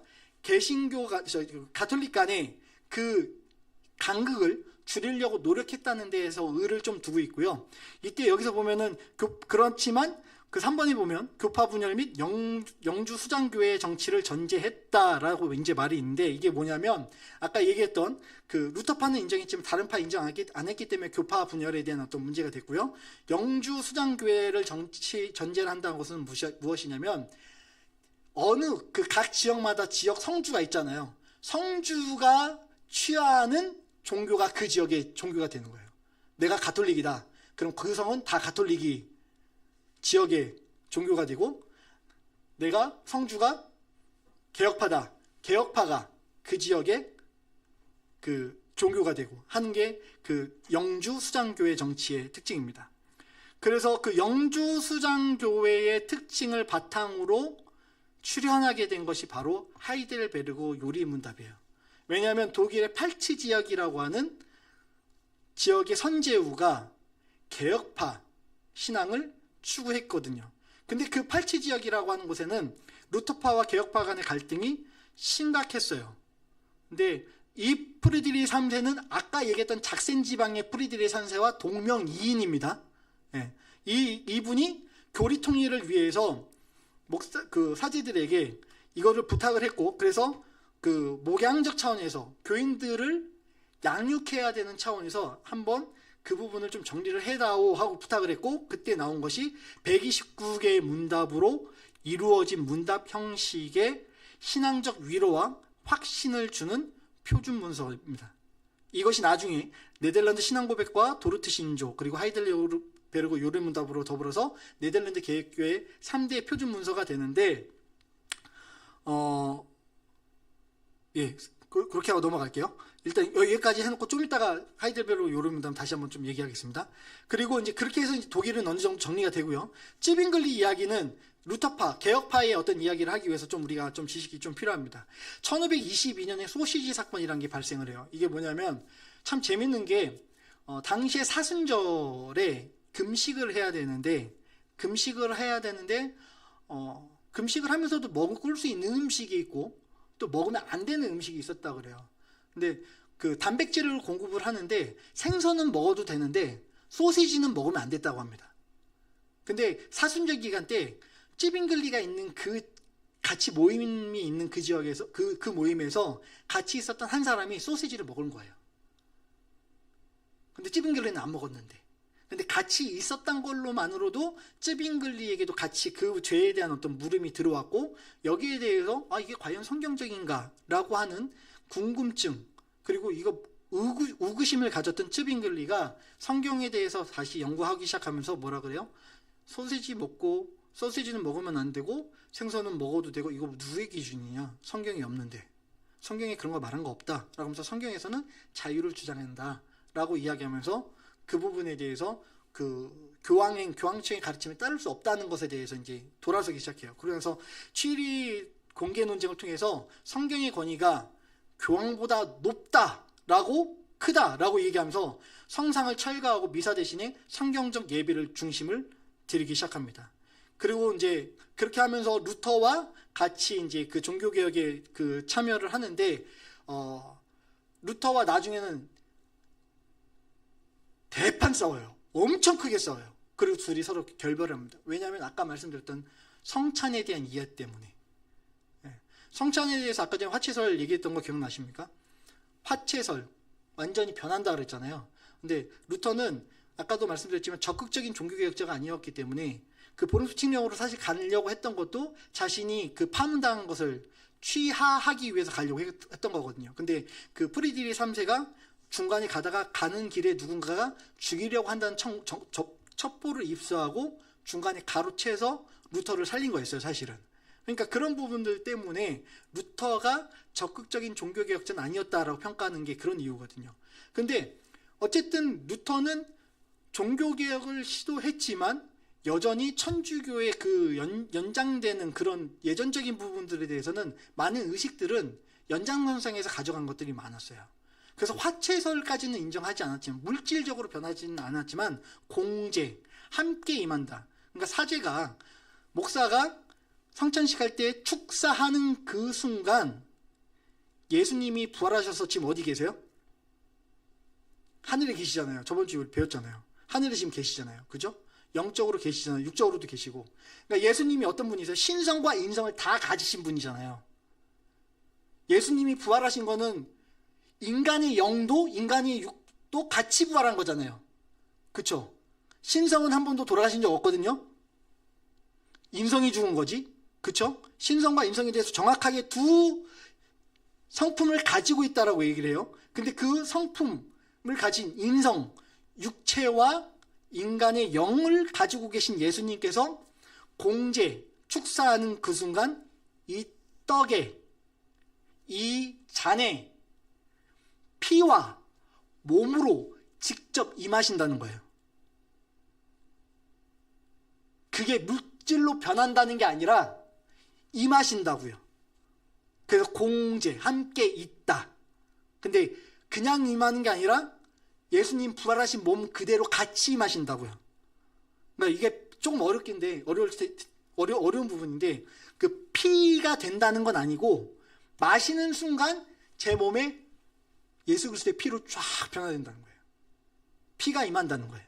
가톨릭 간의 그 간극을 줄이려고 노력했다는 데에서 의를 좀 두고 있고요. 이때 여기서 보면은 그렇지만 그 3번에 보면 교파 분열 및 영주 수장교회의 정치를 전제했다라고 이제 말이 있는데, 이게 뭐냐면 아까 얘기했던 그 루터파는 인정했지만 다른 파 인정 안 했기 때문에 교파 분열에 대한 어떤 문제가 됐고요. 영주 수장교회를 전제를 한다는 것은 무엇이냐면, 어느 그 각 지역마다 지역 성주가 있잖아요. 성주가 취하는 종교가 그 지역의 종교가 되는 거예요. 내가 가톨릭이다. 그럼 그 성은 다 가톨릭이 지역의 종교가 되고, 내가 성주가 개혁파다. 개혁파가 그 지역의 그 종교가 되고 하는 게 그 영주 수장교회 정치의 특징입니다. 그래서 그 영주 수장교회의 특징을 바탕으로 출현하게 된 것이 바로 하이델베르그 요리문답이에요. 왜냐하면 독일의 팔츠 지역이라고 하는 지역의 선제우가 개혁파 신앙을 추구했거든요. 근데 그 팔츠 지역이라고 하는 곳에는 루터파와 개혁파 간의 갈등이 심각했어요. 근데 이 프리드리히 3세는 아까 얘기했던 작센 지방의 프리드리히 3세와 동명이인입니다. 예. 이분이 교리 통일을 위해서 그 사제들에게 이거를 부탁을 했고, 그래서 그 목양적 차원에서 교인들을 양육해야 되는 차원에서 한번 그 부분을 좀 정리를 해다오 하고 부탁을 했고, 그때 나온 것이 129개의 문답으로 이루어진 문답 형식의 신앙적 위로와 확신을 주는 표준 문서입니다. 이것이 나중에 네덜란드 신앙고백과 도르트 신조, 그리고 하이델베르그 요르문답으로 더불어서 네덜란드 개혁교회 3대 표준 문서가 되는데 예, 그렇게 하고 넘어갈게요. 일단 여기까지 해놓고 좀 이따가 하이델베르그 요르문답 다시 한번 좀 얘기하겠습니다. 그리고 이제 그렇게 해서 이제 독일은 어느 정도 정리가 되고요. 찌빙글리 이야기는 루터파, 개혁파의 어떤 이야기를 하기 위해서 좀 우리가 좀 지식이 좀 필요합니다. 1522년에 소시지 사건이라는 게 발생을 해요. 이게 뭐냐면 참 재밌는 게 당시에 사순절에 금식을 해야 되는데 금식을 하면서도 먹을 수 있는 음식이 있고 또 먹으면 안 되는 음식이 있었다 그래요. 근데 그 단백질을 공급을 하는데 생선은 먹어도 되는데 소시지는 먹으면 안 됐다고 합니다. 근데 사순절 기간 때 찌빙글리가 있는 그 같이 모임이 있는 그 지역에서 그 모임에서 같이 있었던 한 사람이 소시지를 먹은 거예요. 근데 찌빙글리는 안 먹었는데. 근데 같이 있었던 걸로만으로도 찌빙글리에게도 같이 그 죄에 대한 어떤 물음이 들어왔고 여기에 대해서 이게 과연 성경적인가라고 하는 궁금증 그리고 이거 의구심을 가졌던 찌빙글리가 성경에 대해서 다시 연구하기 시작하면서 뭐라 그래요? 소시지는 먹으면 안 되고 생선은 먹어도 되고 이거 누구의 기준이냐? 성경이 없는데 성경에 그런 거 말한 거 없다 라고 하면서 성경에서는 자유를 주장한다 라고 이야기하면서 그 부분에 대해서 그 교황청의 가르침에 따를 수 없다는 것에 대해서 이제 돌아서기 시작해요. 그러면서 취리 공개 논쟁을 통해서 성경의 권위가 교황보다 높다라고 크다라고 얘기하면서 성상을 철거하고 미사 대신에 성경적 예배를 중심을 드리기 시작합니다. 그리고 이제 그렇게 하면서 루터와 같이 이제 그 종교개혁에 그 참여를 하는데 루터와 나중에는 대판 싸워요. 엄청 크게 싸워요. 그리고 둘이 서로 결별을 합니다. 왜냐하면 아까 말씀드렸던 성찬에 대한 이해 때문에. 성찬에 대해서 아까 전에 화채설 얘기했던 거 기억나십니까? 화채설 완전히 변한다 그랬잖아요. 근데 루터는 아까도 말씀드렸지만 적극적인 종교개혁자가 아니었기 때문에 그 보름수칙령으로 사실 가려고 했던 것도 자신이 그 파문당한 것을 취하하기 위해서 가려고 했던 거거든요. 근데 그 프리드리히 3세가 중간에 가다가 가는 길에 누군가가 죽이려고 한다는 첩보를 입수하고 중간에 가로채서 루터를 살린 거였어요, 사실은. 그러니까 그런 부분들 때문에 루터가 적극적인 종교개혁자는 아니었다라고 평가하는 게 그런 이유거든요. 근데 어쨌든 루터는 종교개혁을 시도했지만 여전히 천주교의 그 연장되는 그런 예전적인 부분들에 대해서는 많은 의식들은 연장선상에서 가져간 것들이 많았어요. 그래서 화채설까지는 인정하지 않았지만 물질적으로 변하지는 않았지만 공제, 함께 임한다. 그러니까 사제가 목사가 성찬식 할 때 축사하는 그 순간 예수님이 부활하셔서 지금 어디 계세요? 하늘에 계시잖아요. 저번 주에 우리 배웠잖아요. 하늘에 지금 계시잖아요. 그죠? 영적으로 계시잖아요. 육적으로도 계시고. 그러니까 예수님이 어떤 분이세요? 신성과 인성을 다 가지신 분이잖아요. 예수님이 부활하신 거는 인간의 영도 인간의 육도 같이 부활한 거잖아요. 그쵸? 신성은 한 번도 돌아가신 적 없거든요. 인성이 죽은 거지. 그쵸? 신성과 인성에 대해서 정확하게 두 성품을 가지고 있다라고 얘기를 해요. 근데 그 성품을 가진 인성, 육체와 인간의 영을 가지고 계신 예수님께서 공제, 축사하는 그 순간 이 떡에 이 잔에 피와 몸으로 직접 임하신다는 거예요. 그게 물질로 변한다는 게 아니라 임하신다고요. 그래서 공제, 함께 있다. 근데 그냥 임하는 게 아니라 예수님 부활하신 몸 그대로 같이 임하신다고요. 그러니까 이게 조금 어려운 부분인데 그 피가 된다는 건 아니고 마시는 순간 제 몸에 예수 그리스도의 피로 쫙 변화된다는 거예요. 피가 임한다는 거예요.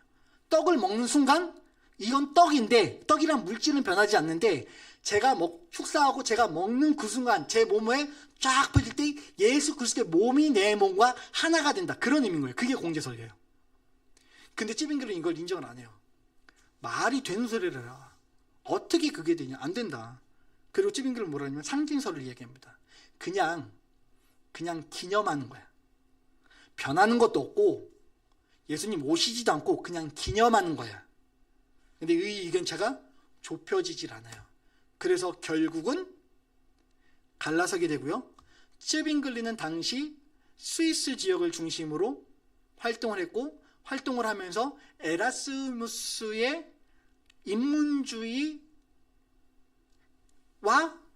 떡을 먹는 순간 이건 떡인데 떡이란 물질은 변하지 않는데 제가 축사하고 제가 먹는 그 순간 제 몸에 쫙 퍼질 때 예수 그리스도의 몸이 내 몸과 하나가 된다. 그런 의미인 거예요. 그게 공제설이에요. 근데 찌빙글은 이걸 인정을 안 해요. 말이 되는 소리를 해라. 어떻게 그게 되냐? 안 된다. 그리고 찌빙글은 뭐라 하냐면 상징설을 얘기합니다. 그냥 기념하는 거야. 변하는 것도 없고 예수님 오시지도 않고 그냥 기념하는 거야. 근데 이 의견차가 좁혀지질 않아요. 그래서 결국은 갈라서게 되고요. 쯔빙글리는 당시 스위스 지역을 중심으로 활동을 했고, 활동을 하면서 에라스무스의 인문주의와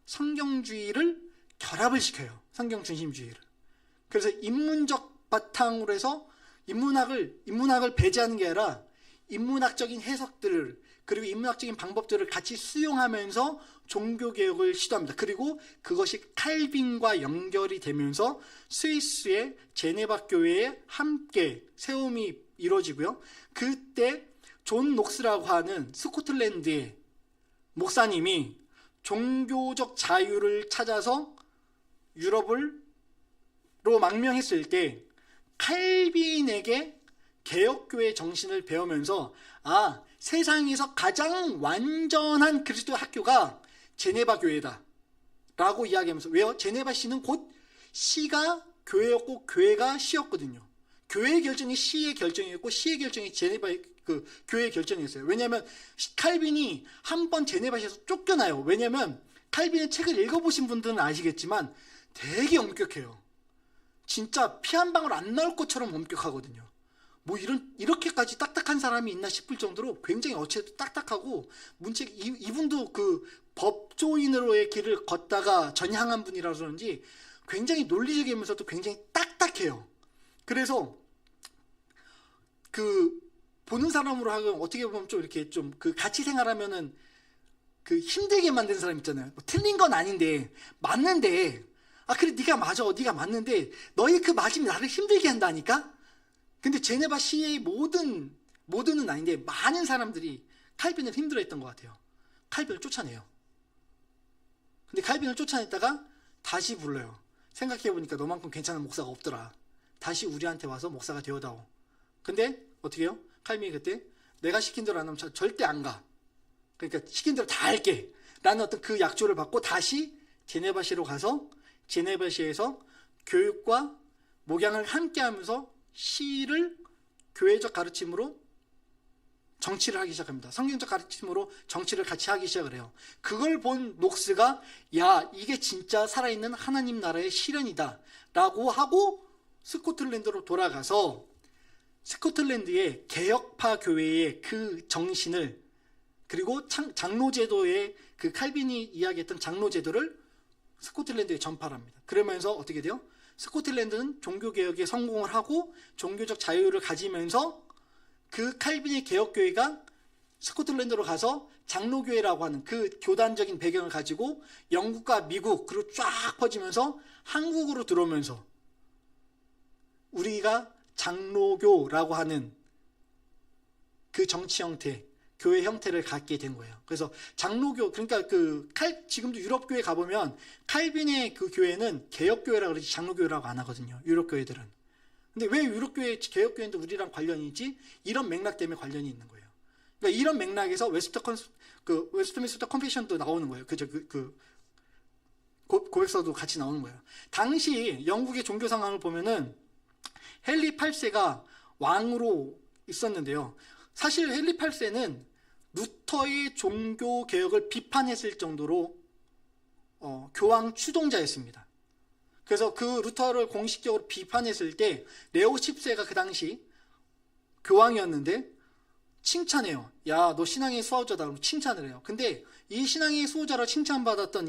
성경주의를 결합을 시켜요. 성경 중심주의를. 그래서 인문적 바탕으로 해서 인문학을 배제하는 게 아니라 인문학적인 해석들을, 그리고 인문학적인 방법들을 같이 수용하면서 종교개혁을 시도합니다. 그리고 그것이 칼빈과 연결이 되면서 스위스의 제네바 교회에 함께 세움이 이루어지고요. 그때 존 녹스라고 하는 스코틀랜드의 목사님이 종교적 자유를 찾아서 유럽으로 망명했을 때 칼빈에게 개혁교회 정신을 배우면서 세상에서 가장 완전한 그리스도 학교가 제네바 교회다 라고 이야기하면서, 왜요? 제네바 시는 곧 시가 교회였고 교회가 시였거든요. 교회의 결정이 시의 결정이었고 시의 결정이 제네바의 교회의 결정이었어요. 왜냐하면 칼빈이 한번 제네바시에서 쫓겨나요. 왜냐하면 칼빈의 책을 읽어보신 분들은 아시겠지만 되게 엄격해요. 진짜 피 한 방울 안 나올 것처럼 엄격하거든요. 뭐 이렇게까지 딱딱한 사람이 있나 싶을 정도로 굉장히 어체도 딱딱하고, 문책 이분도 그 법조인으로의 길을 걷다가 전향한 분이라서 그런지 굉장히 논리적이면서도 굉장히 딱딱해요. 그래서 그 보는 사람으로 하면 어떻게 보면 좀 이렇게 좀 그 같이 생활하면은 그 힘들게 만든 사람 있잖아요. 뭐 틀린 건 아닌데 맞는데, 그래 네가 맞아, 네가 맞는데 너희 그 맞음이 나를 힘들게 한다니까. 근데 제네바 시의 모든은 아닌데 많은 사람들이 칼빈을 힘들어했던 것 같아요. 칼빈을 쫓아내요. 근데 칼빈을 쫓아냈다가 다시 불러요. 생각해보니까 너만큼 괜찮은 목사가 없더라. 다시 우리한테 와서 목사가 되어다오. 근데 어떻게 해요? 칼빈이 그때 내가 시킨 대로 안 하면 절대 안 가. 그러니까 시킨 대로 다 할게 라는 어떤 그 약조를 받고 다시 제네바시로 가서 제네바시에서 교육과 목양을 함께 하면서 시를 교회적 가르침으로 정치를 하기 시작합니다. 성경적 가르침으로 정치를 같이 하기 시작을 해요. 그걸 본 녹스가 이게 진짜 살아있는 하나님 나라의 실현이다 라고 하고 스코틀랜드로 돌아가서 스코틀랜드의 개혁파 교회의 그 정신을, 그리고 장로제도의 그 칼빈이 이야기했던 장로제도를 스코틀랜드에 전파를 합니다. 그러면서 어떻게 돼요? 스코틀랜드는 종교개혁에 성공을 하고 종교적 자유를 가지면서 그 칼빈의 개혁교회가 스코틀랜드로 가서 장로교회라고 하는 그 교단적인 배경을 가지고 영국과 미국 그리고 쫙 퍼지면서 한국으로 들어오면서 우리가 장로교라고 하는 그 정치 형태, 교회 형태를 갖게 된 거예요. 그래서 장로교, 그러니까 지금도 유럽 교회 가보면 칼빈의 그 교회는 개혁교회라고 그러지 장로교회라고 안 하거든요. 유럽 교회들은. 근데 왜 유럽 교회, 개혁교회인데 우리랑 관련이 있지? 이런 맥락 때문에 관련이 있는 거예요. 그러니까 이런 맥락에서 웨스트민스터 컨페션도 나오는 거예요. 고백서도 같이 나오는 거예요. 당시 영국의 종교 상황을 보면은 헨리 8세가 왕으로 있었는데요. 사실 헨리 8세는 루터의 종교 개혁을 비판했을 정도로 교황 추종자였습니다. 그래서 그 루터를 공식적으로 비판했을 때 레오 10세가 그 당시 교황이었는데 칭찬해요. 야, 너 신앙의 수호자다. 그러고 칭찬을 해요. 근데 이 신앙의 수호자로 칭찬받았던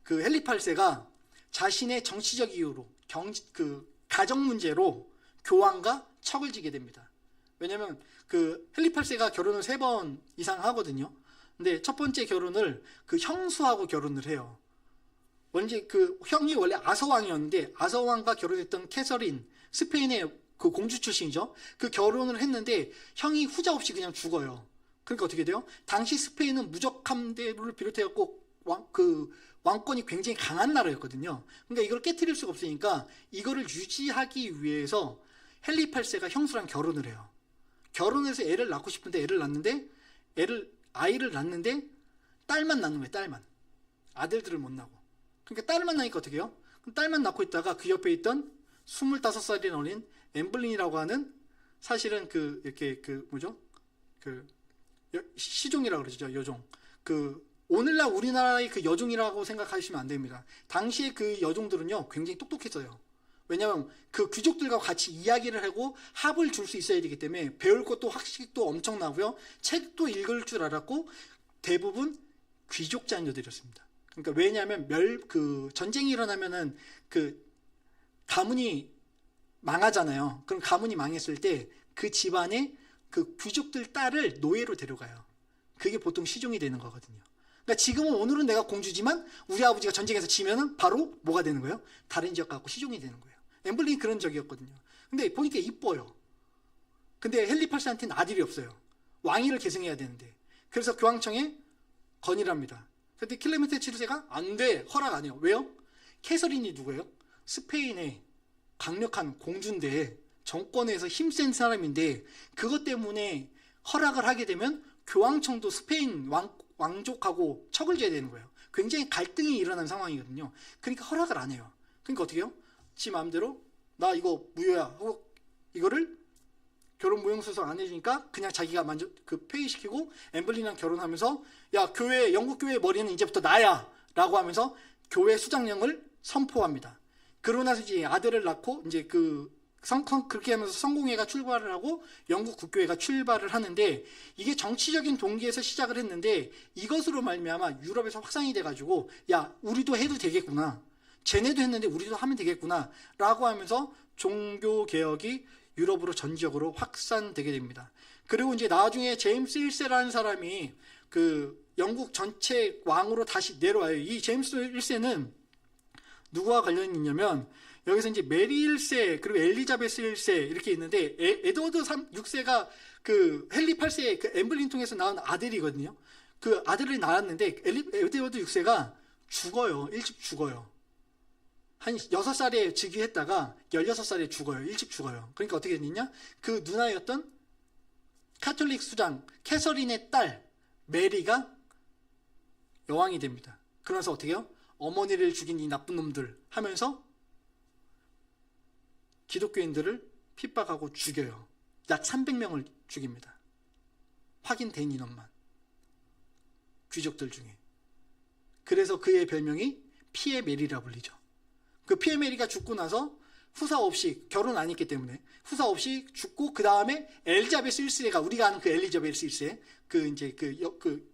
그 헨리 8세가 자신의 정치적 이유로 가정 문제로 교황과 척을 지게 됩니다. 왜냐면 그 헨리 8세가 결혼을 3번 이상 하거든요. 근데 첫 번째 결혼을 그 형수하고 결혼을 해요. 그 형이 원래 아서왕이었는데 아서왕과 결혼했던 캐서린, 스페인의 그 공주 출신이죠. 그 결혼을 했는데 형이 후자 없이 그냥 죽어요. 그러니까 어떻게 돼요? 당시 스페인은 무적함대를 비롯해갖고 왕권이 굉장히 강한 나라였거든요. 그러니까 이걸 깨트릴 수가 없으니까 이거를 유지하기 위해서 헨리 8세가 형수랑 결혼을 해요. 결혼해서 애를 낳고 싶은데 아이를 낳는데 딸만 낳는 거예요. 딸만. 아들들을 못 낳고. 그러니까 딸만 낳으니까 어떻게 해요? 딸만 낳고 있다가 그 옆에 있던 25살이 어린 엠블린이라고 하는, 사실은 시종이라고 그러죠. 여종. 그 오늘날 우리나라의 그 여종이라고 생각하시면 안 됩니다. 당시에 그 여종들은요 굉장히 똑똑했어요. 왜냐하면 그 귀족들과 같이 이야기를 하고 합을 줄 수 있어야 되기 때문에 배울 것도 학식도 엄청나고요. 책도 읽을 줄 알았고 대부분 귀족 자녀들이었습니다. 그러니까 왜냐하면 그 전쟁이 일어나면은 그 가문이 망하잖아요. 그럼 가문이 망했을 때 그 집안에 그 귀족들 딸을 노예로 데려가요. 그게 보통 시종이 되는 거거든요. 그러니까 지금은 오늘은 내가 공주지만 우리 아버지가 전쟁에서 지면은 바로 뭐가 되는 거예요? 다른 지역 갖고 시종이 되는 거예요. 엠블린이 그런 적이었거든요. 근데 보니까 이뻐요. 근데 헨리 8세한테는 아들이 없어요. 왕위를 계승해야 되는데. 그래서 교황청에 건의를 합니다. 근데 클레멘트 7세가 안 돼. 허락 안 해요. 왜요? 캐서린이 누구예요? 스페인의 강력한 공주인데 정권에서 힘센 사람인데 그것 때문에 허락을 하게 되면 교황청도 스페인 왕족하고 척을 지어야 되는 거예요. 굉장히 갈등이 일어난 상황이거든요. 그러니까 허락을 안 해요. 그러니까 어떻게 해요? 지 마음대로 나 이거 무효야 하고 이거를 결혼 무용수서 안 해주니까 그냥 자기가 폐위시키고 엠블린이랑 결혼하면서 야 영국 교회 머리는 이제부터 나야 라고 하면서 교회 수장령을 선포합니다. 그러고 나서 이제 아들을 낳고 이제 그렇게 하면서 성공회가 출발을 하고 영국 국교회가 출발을 하는데 이게 정치적인 동기에서 시작을 했는데 이것으로 말미암아 유럽에서 확산이 돼가지고 야 우리도 해도 되겠구나. 쟤네도 했는데 우리도 하면 되겠구나 라고 하면서 종교개혁이 유럽으로 전지역으로 확산되게 됩니다. 그리고 이제 나중에 제임스 1세라는 사람이 그 영국 전체 왕으로 다시 내려와요. 이 제임스 1세는 누구와 관련이 있냐면 여기서 이제 메리 1세 그리고 엘리자베스 1세 이렇게 있는데 에드워드 6세가 그 헨리 8세의 그 엠블린 통해서 낳은 아들이거든요. 그 아들이 낳았는데 에드워드 6세가 죽어요. 일찍 죽어요. 한 6살에 즉위했다가 16살에 죽어요. 일찍 죽어요. 그러니까 어떻게 됐냐? 그 누나였던 카톨릭 수장 캐서린의 딸 메리가 여왕이 됩니다. 그러면서 어떻게 해요? 어머니를 죽인 이 나쁜 놈들 하면서 기독교인들을 핍박하고 죽여요. 약 300명을 죽입니다. 확인된 인원만. 귀족들 중에. 그래서 그의 별명이 피에 메리라 불리죠. 그 피에 메리가 죽고 나서 후사 없이 결혼 안 했기 때문에 후사 없이 죽고 그 다음에 엘리자베스 1세가 우리가 아는 그 엘리자베스 1세 그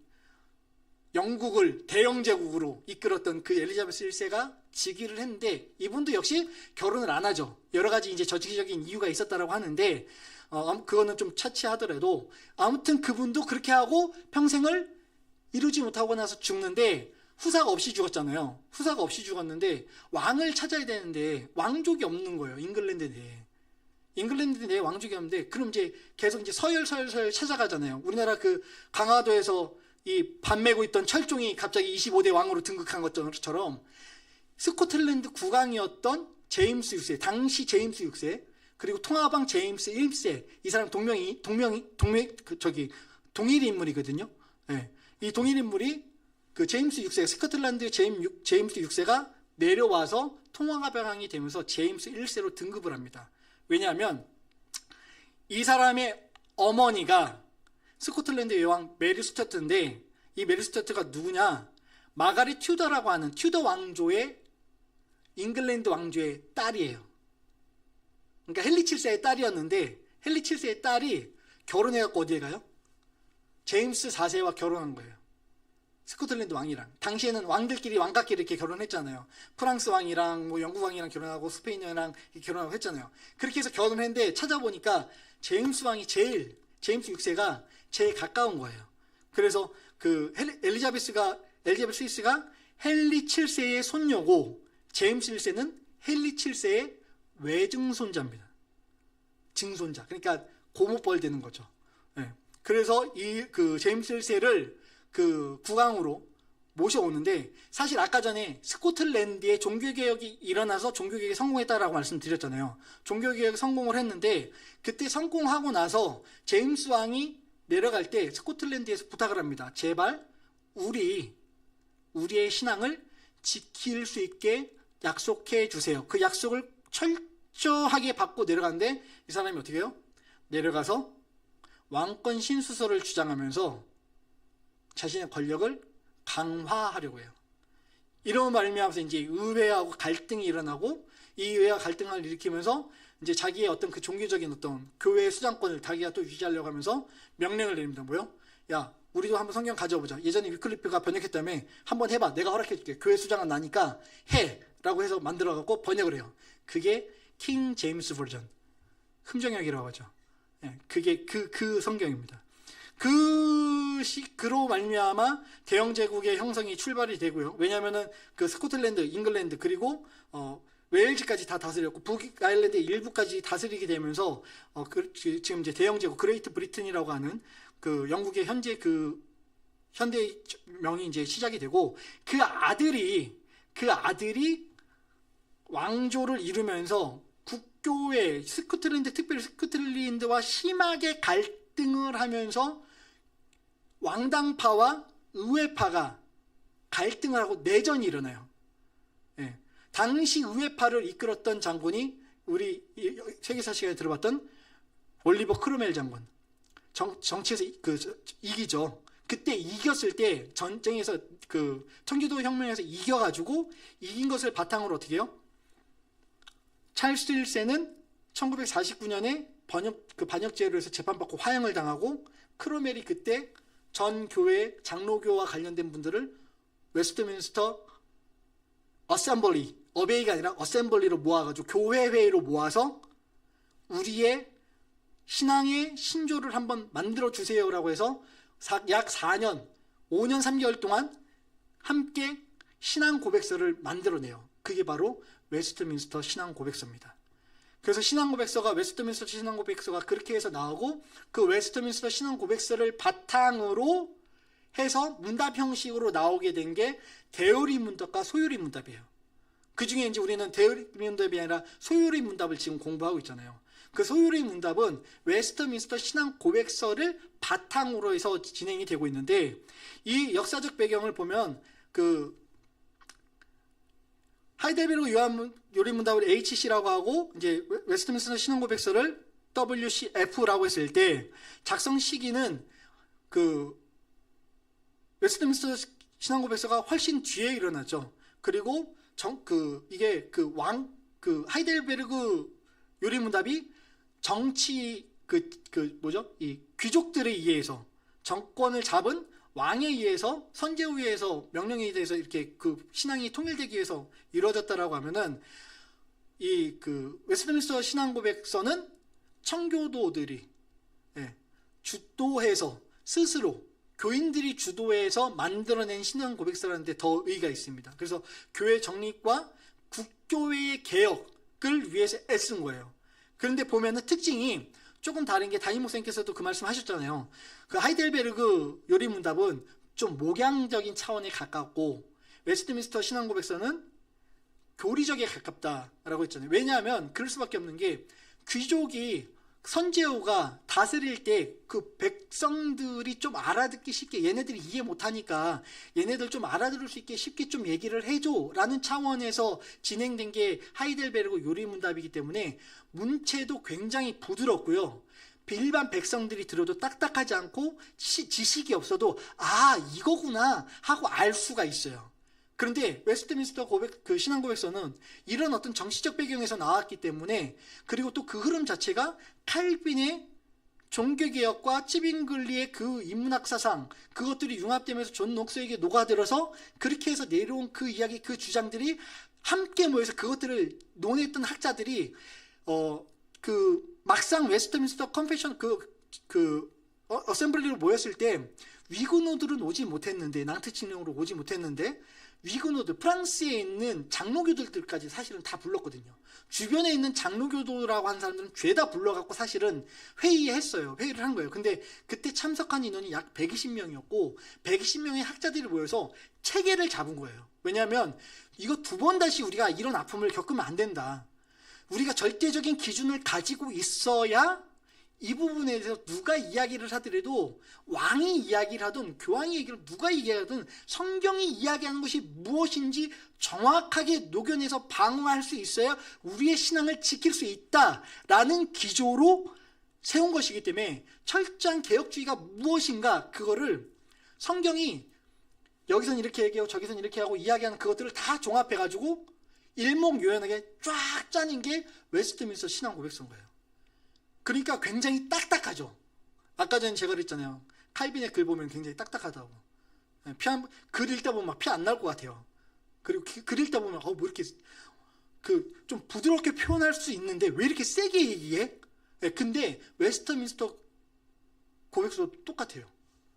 영국을 대영 제국으로 이끌었던 그 엘리자베스 1세가 즉위를 했는데 이분도 역시 결혼을 안 하죠. 여러 가지 이제 정치적인 이유가 있었다라고 하는데 그거는 좀 차치하더라도 아무튼 그분도 그렇게 하고 평생을 이루지 못하고 나서 죽는데 후사가 없이 죽었잖아요. 후사가 없이 죽었는데 왕을 찾아야 되는데 왕족이 없는 거예요. 잉글랜드 내에 왕족이 없는데 그럼 이제 계속 이제 서열 찾아가잖아요. 우리나라 그 강화도에서 이 반 메고 있던 철종이 갑자기 25대 왕으로 등극한 것처럼 스코틀랜드 국왕이었던 제임스 6세, 당시 제임스 6세, 그리고 통화방 제임스 1세, 이 사람 동일 인물이거든요. 네. 이 동일 인물이 그 제임스 6세, 스코틀랜드 제임스 6세가 내려와서 통화방이 되면서 제임스 1세로 등급을 합니다. 왜냐하면 이 사람의 어머니가 스코틀랜드 여왕 메리 스튜어트인데 이 메리 스튜어트가 누구냐? 마가릿 튜더라고 하는 튜더 왕조의 잉글랜드 왕조의 딸이에요. 그러니까 헨리 7세의 딸이었는데 헨리 7세의 딸이 결혼해갖고 어디에 가요? 제임스 4세와 결혼한 거예요. 스코틀랜드 왕이랑. 당시에는 왕들끼리 왕가끼리 이렇게 결혼했잖아요. 프랑스 왕이랑 뭐 영국 왕이랑 결혼하고 스페인 왕이랑 결혼하고 했잖아요. 그렇게 해서 결혼했는데 찾아보니까 제임스 6세가 제일 가까운 거예요. 그래서 그 엘리자베스 1세가 헨리 7세의 손녀고 제임스 1세는 헨리 7세의 외증손자입니다. 증손자. 그러니까 고모뻘 되는 거죠. 네. 그래서 그 제임스 1세를 그 국왕으로 모셔오는데 사실 아까 전에 스코틀랜드에 종교개혁이 일어나서 종교개혁에 성공했다라고 말씀드렸잖아요. 종교개혁 성공을 했는데 그때 성공하고 나서 제임스 왕이 내려갈 때 스코틀랜드에서 부탁을 합니다. 제발 우리의 신앙을 지킬 수 있게 약속해 주세요. 그 약속을 철저하게 받고 내려가는데 이 사람이 어떻게 해요? 내려가서 왕권 신수설을 주장하면서 자신의 권력을 강화하려고 해요. 이런 말미암아서 이제 의회하고 갈등이 일어나고 이 의회와 갈등을 일으키면서 이제 자기의 어떤 그 종교적인 어떤 교회의 수장권을 자기가 또 유지하려고 하면서 명령을 내립니다. 뭐요? 야, 우리도 한번 성경 가져보자. 예전에 위클리프가 번역했다며 한번 해봐. 내가 허락해줄게. 교회 수장은 나니까 해. 라고 해서 만들어갖고 번역을 해요. 그게 킹 제임스 버전. 흠정역이라고 하죠. 예, 그게 그 성경입니다. 그로 말미암아 대영 제국의 형성이 출발이 되고요. 왜냐하면은 그 스코틀랜드, 잉글랜드 그리고 웨일즈까지 다 다스렸고 북아일랜드 일부까지 다스리게 되면서 지금 이제 대영 제국 그레이트 브리튼이라고 하는 그 영국의 현재 그 현대명이 이제 시작이 되고 그 아들이 왕조를 이루면서 국교회 스코틀랜드 특별히 스코틀랜드와 심하게 갈등을 하면서 왕당파와 의회파가 갈등을 하고 내전이 일어나요. 예. 당시 의회파를 이끌었던 장군이 우리 세계사 시간에 들어봤던 올리버 크로멜 장군. 정치에서 이기죠. 그때 이겼을 때 전쟁에서 그 청교도 혁명에서 이겨가지고 이긴 것을 바탕으로 어떻게 해요? 찰스 1세는 1949년에 반역죄로 해서 재판받고 화형을 당하고 크로멜이 그때 전 교회 장로교와 관련된 분들을 웨스트민스터 어셈블리, 어베이가 아니라 어셈블리로 모아가지고 교회 회의로 모아서 우리의 신앙의 신조를 한번 만들어 주세요라고 해서 약 4년, 5년 3개월 동안 함께 신앙 고백서를 만들어내요. 그게 바로 웨스트민스터 신앙 고백서입니다. 그래서 신앙 고백서가 웨스트민스터 신앙 고백서가 그렇게 해서 나오고 그 웨스트민스터 신앙 고백서를 바탕으로 해서 문답 형식으로 나오게 된 게 대요리 문답과 소요리 문답이에요. 그 중에 이제 우리는 대요리 문답이 아니라 소요리 문답을 지금 공부하고 있잖아요. 그 소요리 문답은 웨스트민스터 신앙 고백서를 바탕으로 해서 진행이 되고 있는데 이 역사적 배경을 보면 그 하이델베르그 요리 문답을 HC라고 하고 이제 웨스트민스터 신앙 고백서를 WCF라고 했을 때 작성 시기는 그 웨스트민스터 신앙 고백서가 훨씬 뒤에 일어났죠. 그리고 이게 하이델베르그 요리 문답이 정치 이 귀족들에 의해서 정권을 잡은 왕에 의해서 선제후에 의해서 명령에 대해서 이렇게 그 신앙이 통일되기 위해서 이루어졌다라고 하면은 이 웨스트민스터 신앙 고백서는 청교도들이 주도해서 스스로 교인들이 주도해서 만들어낸 신앙 고백서라는 데 더 의의가 있습니다. 그래서 교회 정립과 국교회의 개혁을 위해서 애쓴 거예요. 그런데 보면은 특징이 조금 다른 게 담임 목사님께서도 그 말씀 하셨잖아요. 그 하이델베르그 요리 문답은 좀 목양적인 차원에 가깝고 웨스트민스터 신앙 고백서는 교리적에 가깝다라고 했잖아요. 왜냐하면 그럴 수밖에 없는 게 귀족이 선제후가 다스릴 때 그 백성들이 좀 알아듣기 쉽게 얘네들이 이해 못하니까 얘네들 좀 알아들을 수 있게 쉽게 좀 얘기를 해줘 라는 차원에서 진행된 게 하이델베르그 요리문답이기 때문에 문체도 굉장히 부드럽고요. 일반 백성들이 들어도 딱딱하지 않고 지식이 없어도 아 이거구나 하고 알 수가 있어요. 그런데 웨스트민스터 신앙 고백서는 이런 어떤 정치적 배경에서 나왔기 때문에 그리고 또 그 흐름 자체가 칼빈의 종교개혁과 찌빙글리의 그 인문학 사상 그것들이 융합되면서 존 녹스에게 녹아들어서 그렇게 해서 내려온 그 이야기 그 주장들이 함께 모여서 그것들을 논했던 학자들이 막상 웨스트민스터 컨페션 어셈블리로 모였을 때 위그노들은 오지 못했는데 낭트칭령으로 오지 못했는데 위그노드 프랑스에 있는 장로교들까지 사실은 다 불렀거든요. 주변에 있는 장로교도라고 하는 사람들은 죄다 불러갖고 사실은 회의를 한 거예요. 근데 그때 참석한 인원이 약 120명이었고 120명의 학자들이 모여서 체계를 잡은 거예요. 왜냐하면 이거 두 번 다시 우리가 이런 아픔을 겪으면 안 된다. 우리가 절대적인 기준을 가지고 있어야 이 부분에 대해서 누가 이야기를 하더라도 왕이 이야기를 하든 교황이 얘기를 누가 이야기하든 성경이 이야기하는 것이 무엇인지 정확하게 녹여내서 방어할 수 있어야 우리의 신앙을 지킬 수 있다라는 기조로 세운 것이기 때문에 철저한 개혁주의가 무엇인가 그거를 성경이 여기선 이렇게 얘기하고 저기선 이렇게 하고 이야기하는 그것들을 다 종합해가지고 일목요연하게 쫙 짜는 게 웨스트민스터 신앙 고백서인 거예요. 그러니까 굉장히 딱딱하죠. 아까 전에 제가 그랬잖아요. 칼빈의 글 보면 굉장히 딱딱하다고. 글 읽다 보면 막 피 안 날 것 같아요. 그리고 글 읽다 보면 뭐 이렇게 좀 부드럽게 표현할 수 있는데 왜 이렇게 세게 얘기해? 근데 웨스트민스터 고백서도 똑같아요.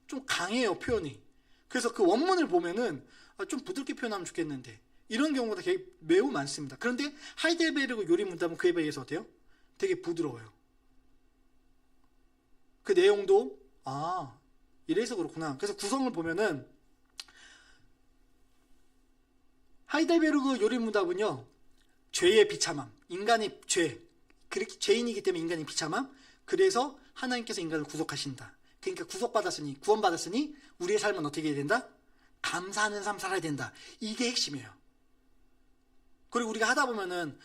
좀 강해요, 표현이. 그래서 그 원문을 보면은 좀 부드럽게 표현하면 좋겠는데 이런 경우가 매우 많습니다. 그런데 하이델베르그 요리 문답은 그에 비해서 어때요? 되게 부드러워요. 그 내용도 이래서 그렇구나. 그래서 구성을 보면은 하이델베르그 요리 문답은요, 죄의 비참함, 인간의 죄, 그렇게 죄인이기 때문에 인간의 비참함, 그래서 하나님께서 인간을 구속하신다. 그러니까 구원받았으니 우리의 삶은 어떻게 해야 된다? 감사하는 삶 살아야 된다. 이게 핵심이에요. 그리고 우리가 하다 보면은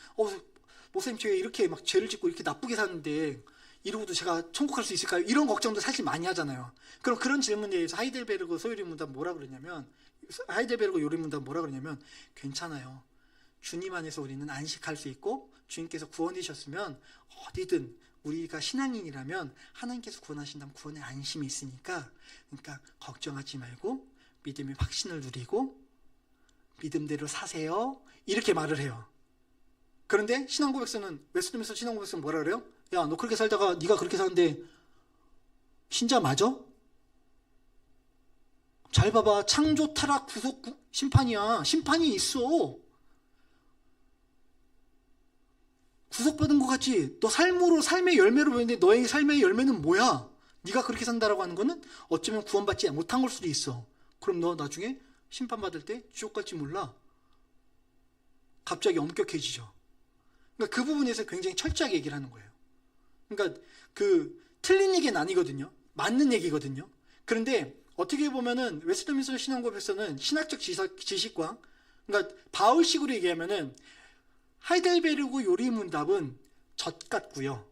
목사님 제가 이렇게 막 죄를 짓고 이렇게 나쁘게 사는데 이러고도 제가 천국 갈 수 있을까요? 이런 걱정도 사실 많이 하잖아요. 그럼 그런 질문에 대해서 하이델베르그 소요리 문답 하이델베르그 요리 문답 뭐라 그러냐면 괜찮아요. 주님 안에서 우리는 안식할 수 있고 주님께서 구원이셨으면 어디든 우리가 신앙인이라면 하나님께서 구원하신다면 구원의 안심이 있으니까 그러니까 걱정하지 말고 믿음의 확신을 누리고 믿음대로 사세요. 이렇게 말을 해요. 그런데 신앙고백서는 웨스트민스터 신앙고백서는 뭐라 그래요? 야, 너 그렇게 살다가 네가 그렇게 사는데 신자 맞아? 잘 봐봐. 창조, 타락, 구속, 심판이야. 심판이 있어. 구속받은 것 같지? 너 삶의 열매로 보이는데 너의 삶의 열매는 뭐야? 네가 그렇게 산다라고 하는 거는 어쩌면 구원받지 못한 걸 수도 있어. 그럼 너 나중에 심판받을 때 지옥 갈지 몰라. 갑자기 엄격해지죠. 그러니까 그 부분에서 굉장히 철저하게 얘기를 하는 거예요. 그러니까 틀린 얘기는 아니거든요. 맞는 얘기거든요. 그런데 어떻게 보면은 웨스트민스터 신앙고백서는 신학적 지식과 그러니까 바울식으로 얘기하면은 하이델베르그 요리 문답은 젖 같고요.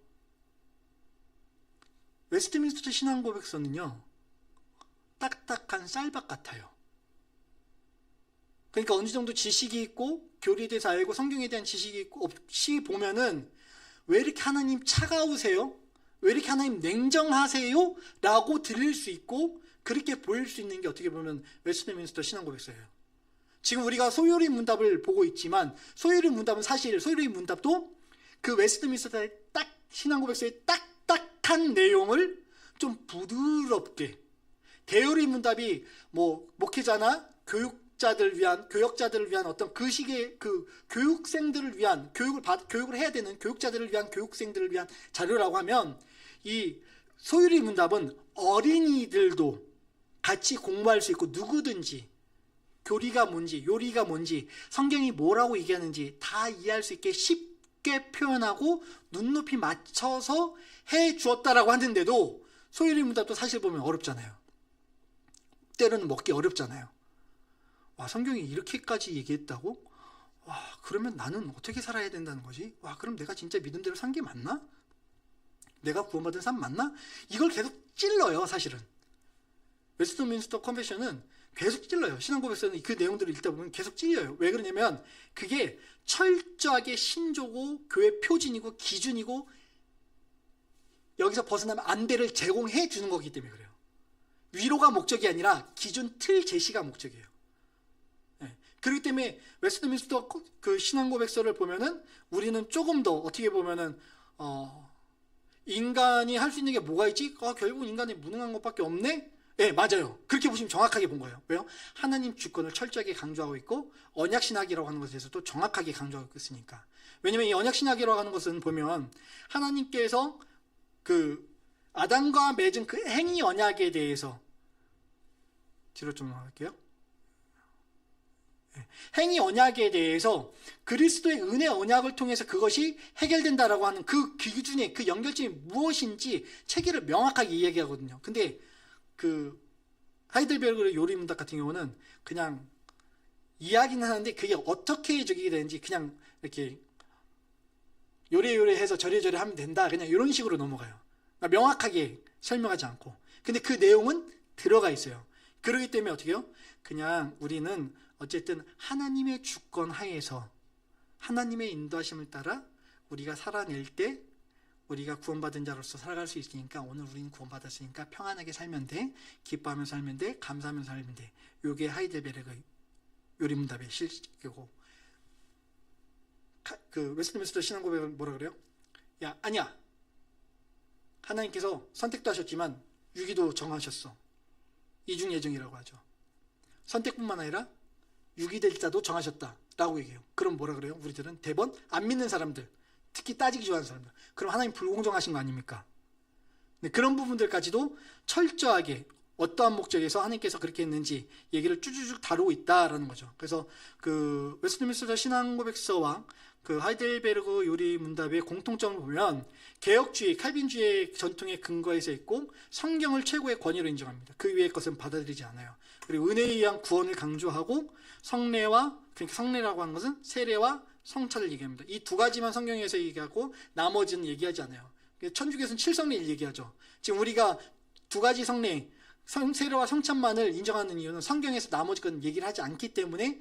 웨스트민스터 신앙고백서는요, 딱딱한 쌀밥 같아요. 그러니까 어느 정도 지식이 있고 교리에 대해서 알고 성경에 대한 지식이 있고 없이 보면은 왜 이렇게 하나님 차가우세요? 왜 이렇게 하나님 냉정하세요? 라고 들릴 수 있고 그렇게 보일 수 있는 게 어떻게 보면 웨스트민스터 신앙고백서예요. 지금 우리가 소요리 문답을 보고 있지만 소요리 문답은 사실 소요리 문답도 그 웨스트민스터의 신앙고백서의 딱딱한 내용을 좀 부드럽게 대요리 문답이 목회자나 교역자들을 위한 어떤 그 시기의 교육생들을 위한 교육을 해야 되는 교육자들을 위한 교육생들을 위한 자료라고 하면 이 소요리 문답은 어린이들도 같이 공부할 수 있고 누구든지 교리가 뭔지 요리가 뭔지 성경이 뭐라고 얘기하는지 다 이해할 수 있게 쉽게 표현하고 눈높이 맞춰서 해 주었다라고 하는데도 소요리 문답도 사실 보면 어렵잖아요. 때로는 먹기 어렵잖아요. 와, 성경이 이렇게까지 얘기했다고? 와, 그러면 나는 어떻게 살아야 된다는 거지? 와, 그럼 내가 진짜 믿음대로 산 게 맞나? 내가 구원받은 삶 맞나? 이걸 계속 찔러요, 사실은. 웨스트민스터 컨벤션은 계속 찔러요. 신앙고백서는 그 내용들을 읽다 보면 계속 찔려요. 왜 그러냐면 그게 철저하게 신조고 교회 표준이고 기준이고 여기서 벗어나면 안 돼를 제공해 주는 거기 때문에 그래요. 위로가 목적이 아니라 기준 틀 제시가 목적이에요. 네. 그렇기 때문에 웨스트민스터 그 신앙고백서를 보면은 우리는 조금 더 어떻게 보면은 인간이 할 수 있는 게 뭐가 있지? 결국 인간이 무능한 것밖에 없네? 네, 맞아요. 그렇게 보시면 정확하게 본 거예요. 왜요? 하나님 주권을 철저하게 강조하고 있고 언약신학이라고 하는 것에 대해서도 정확하게 강조하고 있으니까. 왜냐면 이 언약신학이라고 하는 것은 보면 하나님께서 그 아담과 맺은 그 행위 언약에 대해서 뒤로 좀 나갈게요. 행위 언약에 대해서 그리스도의 은혜 언약을 통해서 그것이 해결된다라고 하는 그 기준의 그 연결점이 무엇인지 체계를 명확하게 이야기하거든요. 근데 그 하이델베르그 요리 문답 같은 경우는 그냥 이야기는 하는데 그게 어떻게 적용이 되는지 그냥 이렇게 요래요래 해서 저래저래 하면 된다 그냥 이런 식으로 넘어가요. 그러니까 명확하게 설명하지 않고. 근데 그 내용은 들어가 있어요. 그러기 때문에 어떻게 해요? 그냥 우리는 어쨌든 하나님의 주권 하에서 하나님의 인도하심을 따라 우리가 살아낼 때 우리가 구원받은 자로서 살아갈 수 있으니까 오늘 우리는 구원받았으니까 평안하게 살면 돼. 기뻐하며 살면 돼. 감사하며 살면 돼. 요게 하이델베르그 요리문답의 실격이고, 그 웨스트민스터 신앙고백은 뭐라 그래요? 야, 아니야. 하나님께서 선택도 하셨지만 유기도 정하셨어. 이중예정이라고 하죠. 선택뿐만 아니라 유기될 자도 정하셨다 라고 얘기해요. 그럼 뭐라 그래요? 우리들은 대번 안 믿는 사람들, 특히 따지기 좋아하는 사람들, 그럼 하나님 불공정하신 거 아닙니까? 네, 그런 부분들까지도 철저하게 어떠한 목적에서 하나님께서 그렇게 했는지 얘기를 쭈쭈쭉 다루고 있다라는 거죠. 그래서 그 웨스트민스터 신앙고백서와 그 하이델베르그 요리문답의 공통점을 보면 개혁주의, 칼빈주의 전통의 근거에서 있고 성경을 최고의 권위로 인정합니다. 그 위의 것은 받아들이지 않아요. 그리고 은혜에 의한 구원을 강조하고 성례와, 그러니까 성례라고 하는 것은 세례와 성찬을 얘기합니다. 이 두 가지만 성경에서 얘기하고 나머지는 얘기하지 않아요. 천주교에서는 칠성례를 얘기하죠. 지금 우리가 두 가지 성례, 세례와 성찬만을 인정하는 이유는 성경에서 나머지 건 얘기를 하지 않기 때문에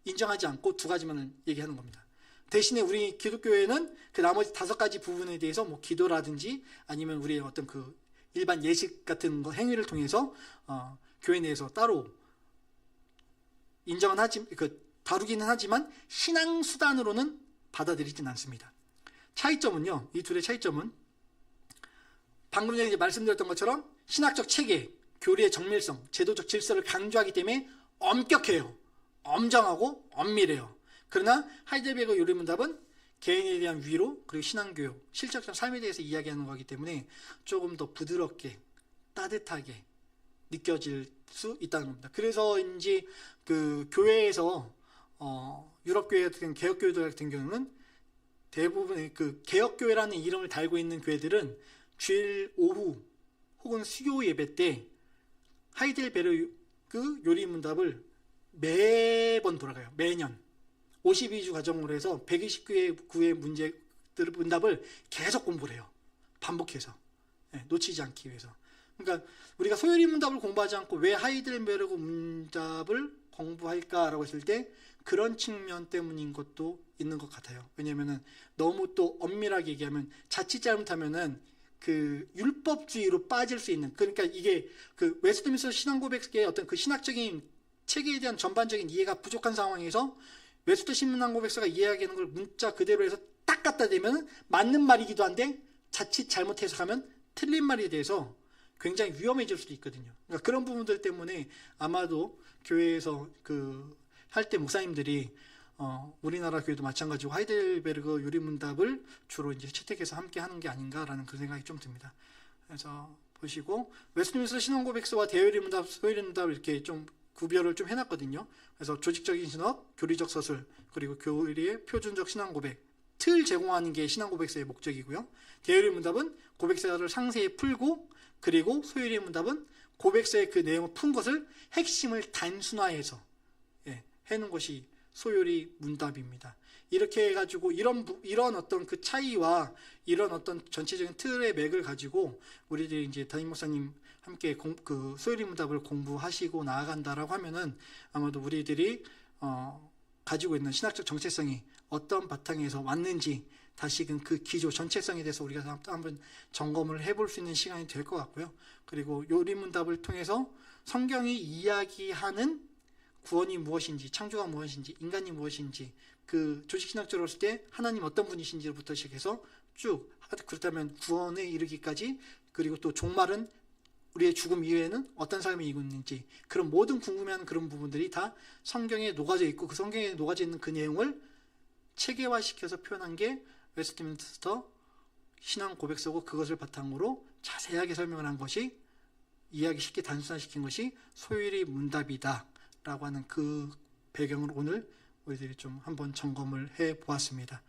인정하지 않고 두 가지만을 얘기하는 겁니다. 대신에 우리 기독교회는 그 나머지 5가지 부분에 대해서 뭐 기도라든지 아니면 우리의 어떤 그 일반 예식 같은 거 행위를 통해서 교회 내에서 따로 인정은 하지, 다루기는 하지만 신앙 수단으로는 받아들이진 않습니다. 차이점은요, 이 둘의 차이점은 방금 전에 말씀드렸던 것처럼 신학적 체계, 교리의 정밀성, 제도적 질서를 강조하기 때문에 엄격해요. 엄정하고 엄밀해요. 그러나 하이델베르그 요리문답은 개인에 대한 위로, 그리고 신앙교육, 실질적 삶에 대해서 이야기하는 거기 때문에 조금 더 부드럽게, 따뜻하게 느껴질 수 있다는 겁니다. 그래서인지 그 교회에서 유럽교회 같은 개혁교회들 같은 경우는 대부분의 그 개혁교회라는 이름을 달고 있는 교회들은 주일 오후 혹은 수요 예배 때 하이델베르그 요리문답을 매번 돌아가요. 매년 52주 과정으로 해서 129의 문답을 계속 공부를 해요. 반복해서 놓치지 않기 위해서. 그러니까 우리가 소요리 문답을 공부하지 않고 왜 하이델베르그 문답을 공부할까라고 했을 때 그런 측면 때문인 것도 있는 것 같아요. 왜냐하면 너무 또 엄밀하게 얘기하면 자칫 잘못하면은 그 율법주의로 빠질 수 있는, 그러니까 이게 그 웨스트민스터 신앙고백의 어떤 그 신학적인 체계에 대한 전반적인 이해가 부족한 상황에서 웨스트 신앙고백서가 이야기하는 걸 문자 그대로 해서 딱 갖다 대면 맞는 말이기도 한데 자칫 잘못 해석하면 틀린 말이 돼서 굉장히 위험해질 수도 있거든요. 그러니까 그런 부분들 때문에 아마도 교회에서 그 할 때 목사님들이 우리나라 교회도 마찬가지고 하이델베르그 요리문답을 주로 이제 채택해서 함께 하는 게 아닌가라는 그 생각이 좀 듭니다. 그래서 보시고 웨스트민스터 신앙고백서와 대요리문답, 소요리문답을 이렇게 좀 구별을 좀 해놨거든요. 그래서 조직적인 신학, 교리적 서술, 그리고 교리의 표준적 신앙고백, 틀 제공하는 게 신앙고백서의 목적이고요. 대요리문답은 고백서를 상세히 풀고, 그리고 소요리문답은 고백서의 그 내용을 푼 것을 핵심을 단순화해서 해놓은 것이 소요리 문답입니다. 이렇게 해가지고 이런 어떤 그 차이와 이런 어떤 전체적인 틀의 맥을 가지고 우리들이 이제 담임 목사님 함께 그 소요리 문답을 공부하시고 나아간다라고 하면은 아마도 우리들이 가지고 있는 신학적 정체성이 어떤 바탕에서 왔는지 다시금 그 기조 전체성에 대해서 우리가 한번 점검을 해볼 수 있는 시간이 될 것 같고요. 그리고 요리 문답을 통해서 성경이 이야기하는 구원이 무엇인지, 창조가 무엇인지, 인간이 무엇인지, 그 조직신학적으로 봤을 때 하나님 어떤 분이신지부터 시작해서 쭉, 그렇다면 구원에 이르기까지, 그리고 또 종말은 우리의 죽음 이후에는 어떤 삶이 있는지, 그런 모든 궁금해하는 그런 부분들이 다 성경에 녹아져 있고, 그 성경에 녹아져 있는 그 내용을 체계화시켜서 표현한 게 웨스트민스터 신앙 고백서고, 그것을 바탕으로 자세하게 설명을 한 것이, 이해하기 쉽게 단순화시킨 것이 소요리 문답이다 라고 하는 그 배경을 오늘 우리들이 좀 한번 점검을 해 보았습니다.